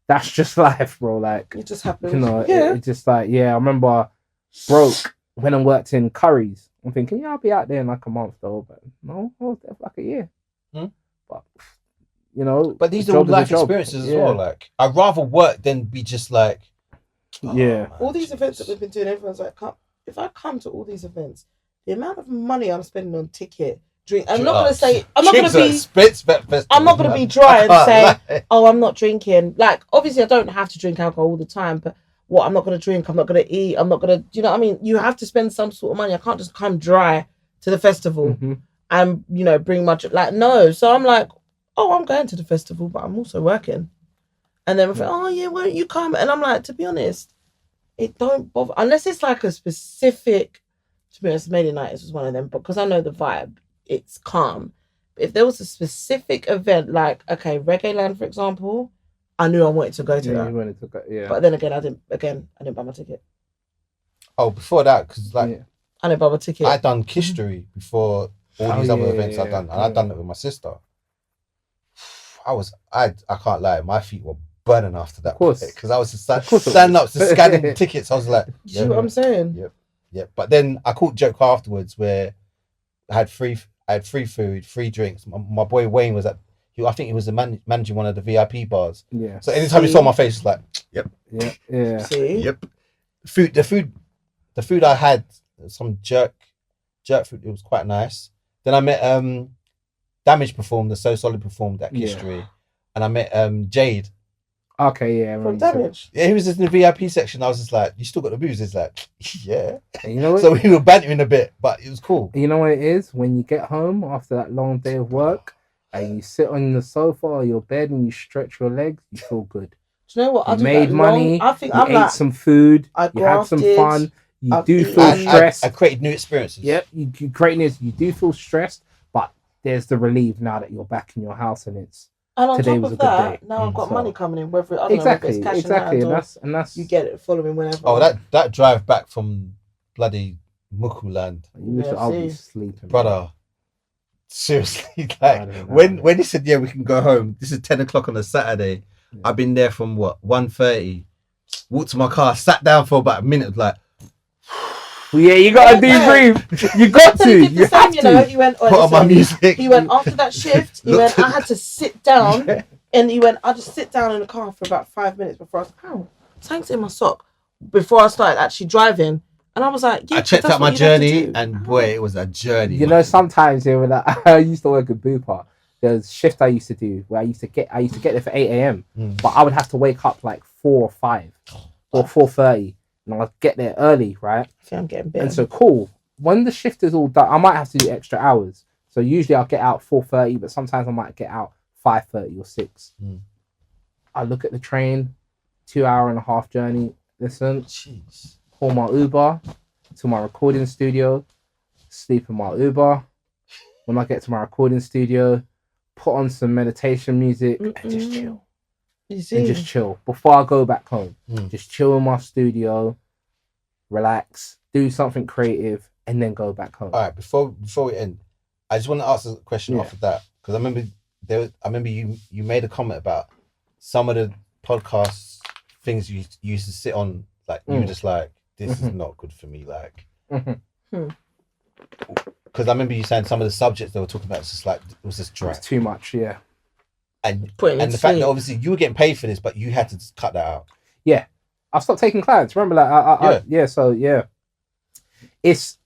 That's just life, bro. It just happens. It's just I remember broke when I worked in Curry's. I'm thinking, I'll be out there in a month though. But no, I was there for a year. But, But these are all life experiences as well. I'd rather work than be just all these events that we've been doing, everyone's like, if I come to all these events, the amount of money I'm spending on ticket, drink. I'm not going to say. I'm not going to be dry and say, "Oh, I'm not drinking." Obviously, I don't have to drink alcohol all the time, but I'm not going to drink. I'm not going to eat. I'm not going to. You know what I mean? You have to spend some sort of money. I can't just come dry to the festival and bring much. No. So I'm like, oh, I'm going to the festival, but I'm also working. And then we're like, oh yeah, why don't you come? And I'm like, to be honest, it don't bother unless it's a specific. To be honest, Mailing Night was one of them, because I know the vibe. It's calm. If there was a specific event, like, okay, Reggae Land, for example, I knew I wanted to go to that. You wanted to go, yeah. But then again, I didn't buy my ticket. Oh, before that, because like I didn't buy my ticket. I'd done history before all these other events I've done, and I'd done it with my sister. I can't lie, my feet were burning after that. Of course, because I was just standing up to scanning tickets. I was like, you see what I'm saying? Yep. But then I caught a joke afterwards where I had free food, free drinks. My boy Wayne was I think he was managing one of the VIP bars. Yeah. So anytime he saw my face, he was like, yep. Yeah. See? Yep. The food I had, some jerk food. It was quite nice. Then I met Damage performed, the So Solid performed at history, and I met Jade. Okay, yeah. From Damage. Yeah, he was just in the VIP section. I was just like, "You still got the booze?" It's like, yeah. And you know what? So we were bantering a bit, but it was cool. You know what it is? When you get home after that long day of work and you sit on the sofa or your bed and you stretch your legs, you feel good. Do you know what? You made money. I think you ate some food. You had some fun. You do feel stressed. I created new experiences. Yep, you create news. You do feel stressed, but there's the relief now that you're back in your house and it's. And on today top was of a good that, day. now I've got money coming in. Whether exactly, it's cash exactly, and that's you get it following whenever. Oh, that drive back from bloody Muku land. I'll be sleeping, brother. Seriously, like when he said, "Yeah, we can go home." This is 10 o'clock on a Saturday. Yeah. I've been there from 1:30. Walked to my car, sat down for about a minute, like. Well, yeah, you gotta debrief. You got to. You have to. He went, put on my music. He went after that shift. He went. I had to sit down, and he went. I just sit down in the car for about 5 minutes before I was. Ow, thanks in my sock. Before I started actually driving, and I was like, yeah. I checked out my journey, and boy, it was a journey. You know, sometimes when I used to work at Bupa, there's shift I used to do where I used to get there for 8 a.m. But I would have to wake up like 4 or 5 or 4:30. And I'll get there early, right? I think I'm getting better. And so cool. When the shift is all done, I might have to do extra hours. So usually I'll get out 4:30, but sometimes I might get out 5:30 or 6. I look at the train, 2.5-hour journey. Listen, call my Uber to my recording studio, sleep in my Uber. When I get to my recording studio, put on some meditation music and just chill. And just chill before I go back home. Just chill in my studio, relax, do something creative, and then go back home. All right, before we end, I just want to ask a question off of that, because I remember you made a comment about some of the podcasts things you used to sit on, like you were just like, this is not good for me, like. Because I remember you saying some of the subjects they were talking about, it's just like, it was just dry. It's too much, yeah. And the fact that obviously you were getting paid for this, but you had to cut that out. Yeah, I stopped taking clients. Remember, like, So it's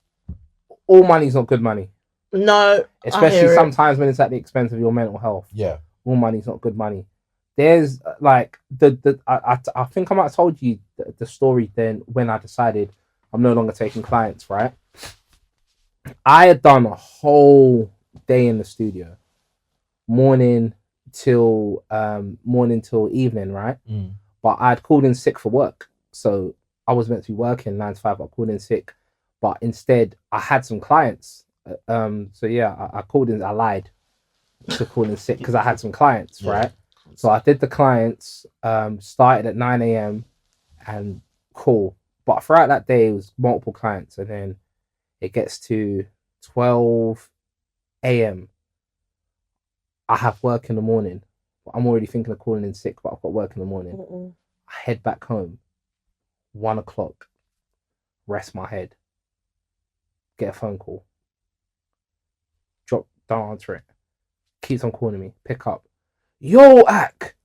all money's not good money. No, especially sometimes when it's at the expense of your mental health. Yeah, all money's not good money. There's like I think I might have told you the story then when I decided I'm no longer taking clients. Right, I had done a whole day in the studio, morning till evening, right? But I'd called in sick for work, so I was meant to be working 9 to 5. I called in sick, but instead I had some clients. So yeah, I called in. I lied to call in sick because I had some clients, right? So I did the clients. Started at 9 a.m. and cool, but throughout that day it was multiple clients, and then it gets to 12 a.m. I have work in the morning. I'm already thinking of calling in sick, but I've got work in the morning. I head back home, 1 o'clock, rest my head, get a phone call, don't answer it, keeps on calling me, pick up. Yo, Ak,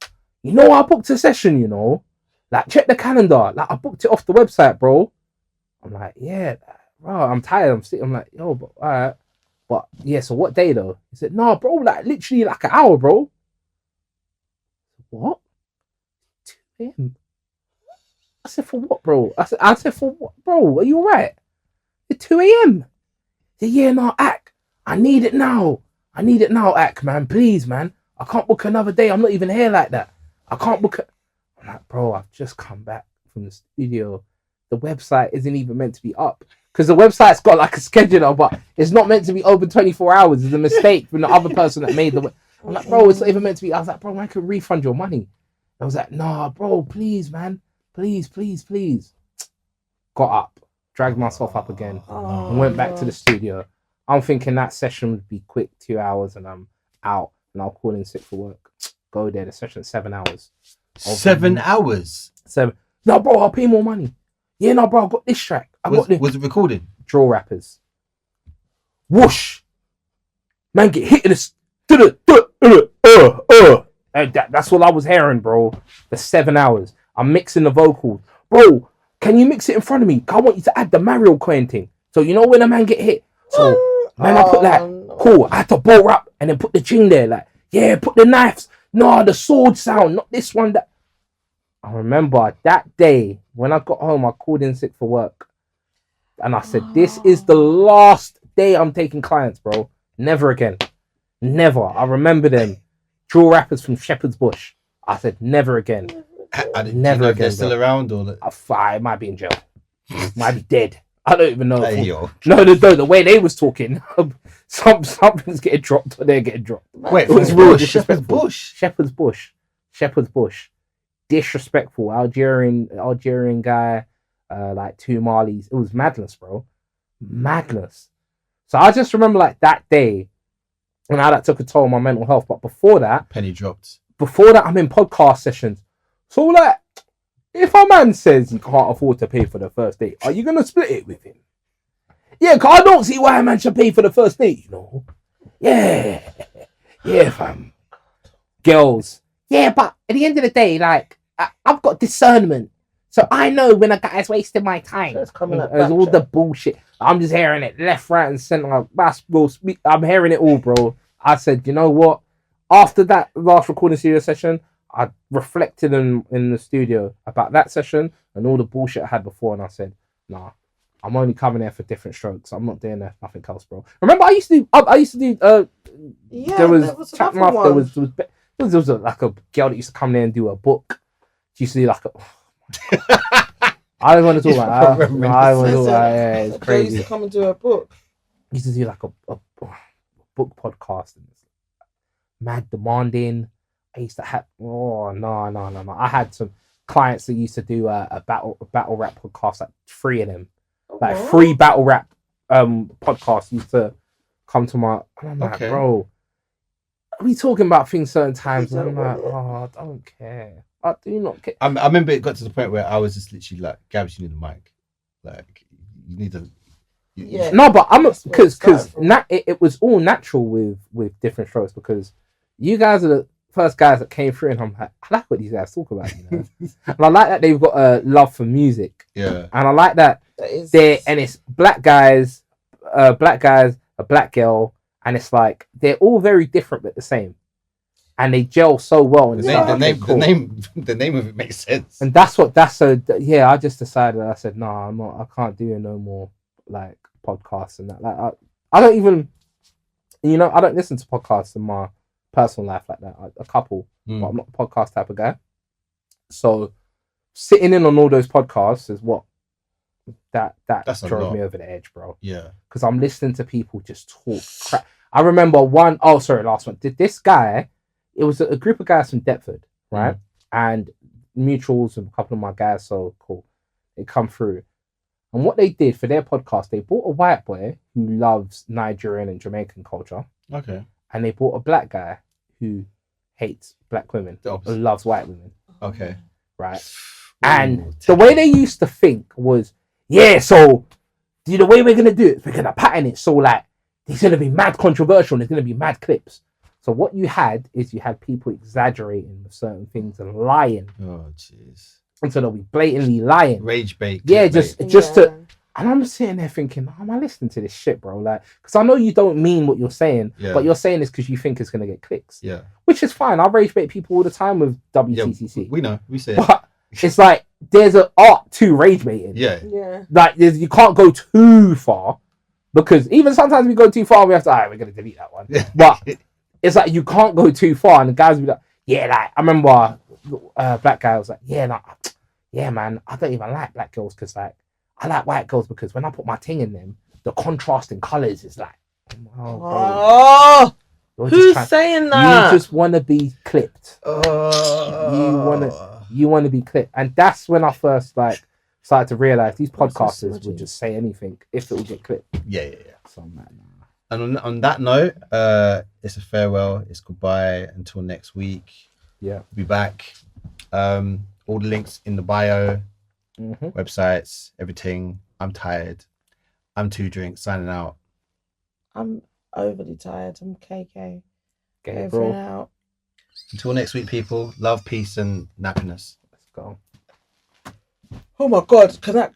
you know I booked a session, you know? Like, check the calendar. Like, I booked it off the website, bro. I'm like, yeah, bro, I'm tired. I'm like, yo, but all right. But yeah, so what day though? He said, no, bro, like literally like an hour, bro. What? 2 a.m. I said, for what, bro? I said, for what, bro? Are you alright? It's 2 a.m. He said, yeah, no, Ak, I need it now. Ak, man. Please, man. I can't book another day. I'm not even here like that. I can't book it. I'm like, bro, I've just come back from the studio. the website isn't even meant to be up. Because the website's got like a scheduler, but it's not meant to be open 24 hours. It's a mistake from the other person that made the I'm like, bro, it's not even meant to be. I was like, bro, man, I can refund your money. I was like, nah, bro, please, man. Please. Got up, dragged myself up again, and went back to the studio. I'm thinking that session would be quick, 2 hours, and I'm out, and I'll call in sick for work. Go there, the session's 7 hours. 7 hours? 7. No, bro, I'll pay more money. Yeah, no, bro, I got this track. Was it recorded? Draw rappers. Whoosh. Man, get hit in this. That's all I was hearing, bro. The 7 hours. I'm mixing the vocals. Bro, can you mix it in front of me? I want you to add the Mario Quinting. So, you know when a man get hit? So, man, I put like, cool, I had to bow rap and then put the ching there. Like, yeah, put the knives. No, the sword sound, not this one. That I remember that day when I got home, I called in sick for work. And I said, this is the last day I'm taking clients, bro. Never again. Never. I remember them. Draw rappers from Shepherd's Bush. I said, never again. Never again. They're still around, or I might be in jail. Might be dead. I don't even know. Hey, yo. No, the way they was talking, something's getting dropped. Or they're getting dropped. Wait, it was real disrespectful. Shepherd's Bush. Disrespectful. Algerian guy. Like 2 Marleys. It was madness, bro. Madness. So I just remember like that day and how that took a toll on my mental health. But before that, penny dropped. Before that, I'm in podcast sessions. So like, if a man says he can't afford to pay for the first date, are you gonna split it with him? Yeah, cause I don't see why a man should pay for the first date. You know? Yeah, fam. Girls. Yeah, but at the end of the day, like I've got discernment. So I know when a guy's wasting my time. So it's coming up There's all the bullshit. I'm just hearing it left, right, and center. I'm hearing it all, bro. I said, you know what? After that last recording studio session, I reflected in the studio about that session and all the bullshit I had before, and I said, nah, I'm only coming there for different strokes. I'm not doing nothing else, bro. Remember, I used to do. There was like a girl that used to come there and do a book. She used to do like a. I don't want to talk about that. I don't want to talk about it. It's crazy. Used to come and do a book. Used to do like a book podcast and it's mad demanding. I used to have no. I had some clients that used to do a battle rap podcast, like 3 of them. Like 3 battle rap podcasts used to come to my and I'm like, bro, are we talking about things certain times? And I'm like, oh, I don't care. I do not care. I remember it got to the point where I was just literally like, Gabs, you need a mic. Like, you need to. Yeah. No, but I'm because it was all natural with different strokes because you guys are the first guys that came through and I'm like, I like what these guys talk about, you know? And I like that they've got a love for music. Yeah. And I like that it's black guys, a black girl, and it's like they're all very different but the same. And they gel so well. And the name of it makes sense. And I just decided, I said, no, I can't do no more like podcasts and that. Like I don't even, I don't listen to podcasts in my personal life like that. A couple, but I'm not a podcast type of guy. So sitting in on all those podcasts is what that drove me over the edge, bro. Yeah. Because I'm listening to people just talk crap. I remember last one. Did this guy? It was a group of guys from Deptford, right? And mutuals and a couple of my guys, so cool. They come through. And what they did for their podcast, they brought a white boy who loves Nigerian and Jamaican culture. Okay. And they brought a black guy who hates black women, who loves white women. Okay. Right? And the way they used to think was, so the way we're going to do it, we're going to pattern it. So like, it's going to be mad controversial and there's going to be mad clips. So what you had people exaggerating with certain things and lying. Oh, jeez. And so they'll be blatantly lying. Rage bait. Yeah, just to... And I'm sitting there thinking, am I listening to this shit, bro? Like, because I know you don't mean what you're saying, but you're saying this because you think it's going to get clicks. Yeah. Which is fine. I rage bait people all the time with WCCC. Yeah, we know. We say but it's like, there's an art to rage baiting. Yeah. Yeah. Like, you can't go too far because even sometimes we go too far, we have to, we're going to delete that one. But... It's like you can't go too far, and the guys will be like, like I remember black guy was like, yeah, man, I don't even like black girls because like I like white girls because when I put my thing in them, the contrast in colours is like, oh, who's saying that? You just want to be clipped. You want to be clipped, and that's when I first like started to realise these podcasters would just say anything if it would get clipped. Yeah. So I'm like, nah. And on that note, it's a farewell. It's goodbye until next week. Yeah, we'll be back. All the links in the bio, websites, everything. I'm tired. I'm 2 drinks. Signing out. I'm overly tired. I'm KK. Okay, bro. Out. Until next week, people. Love, peace, and happiness. Let's go. Oh my God! Can that?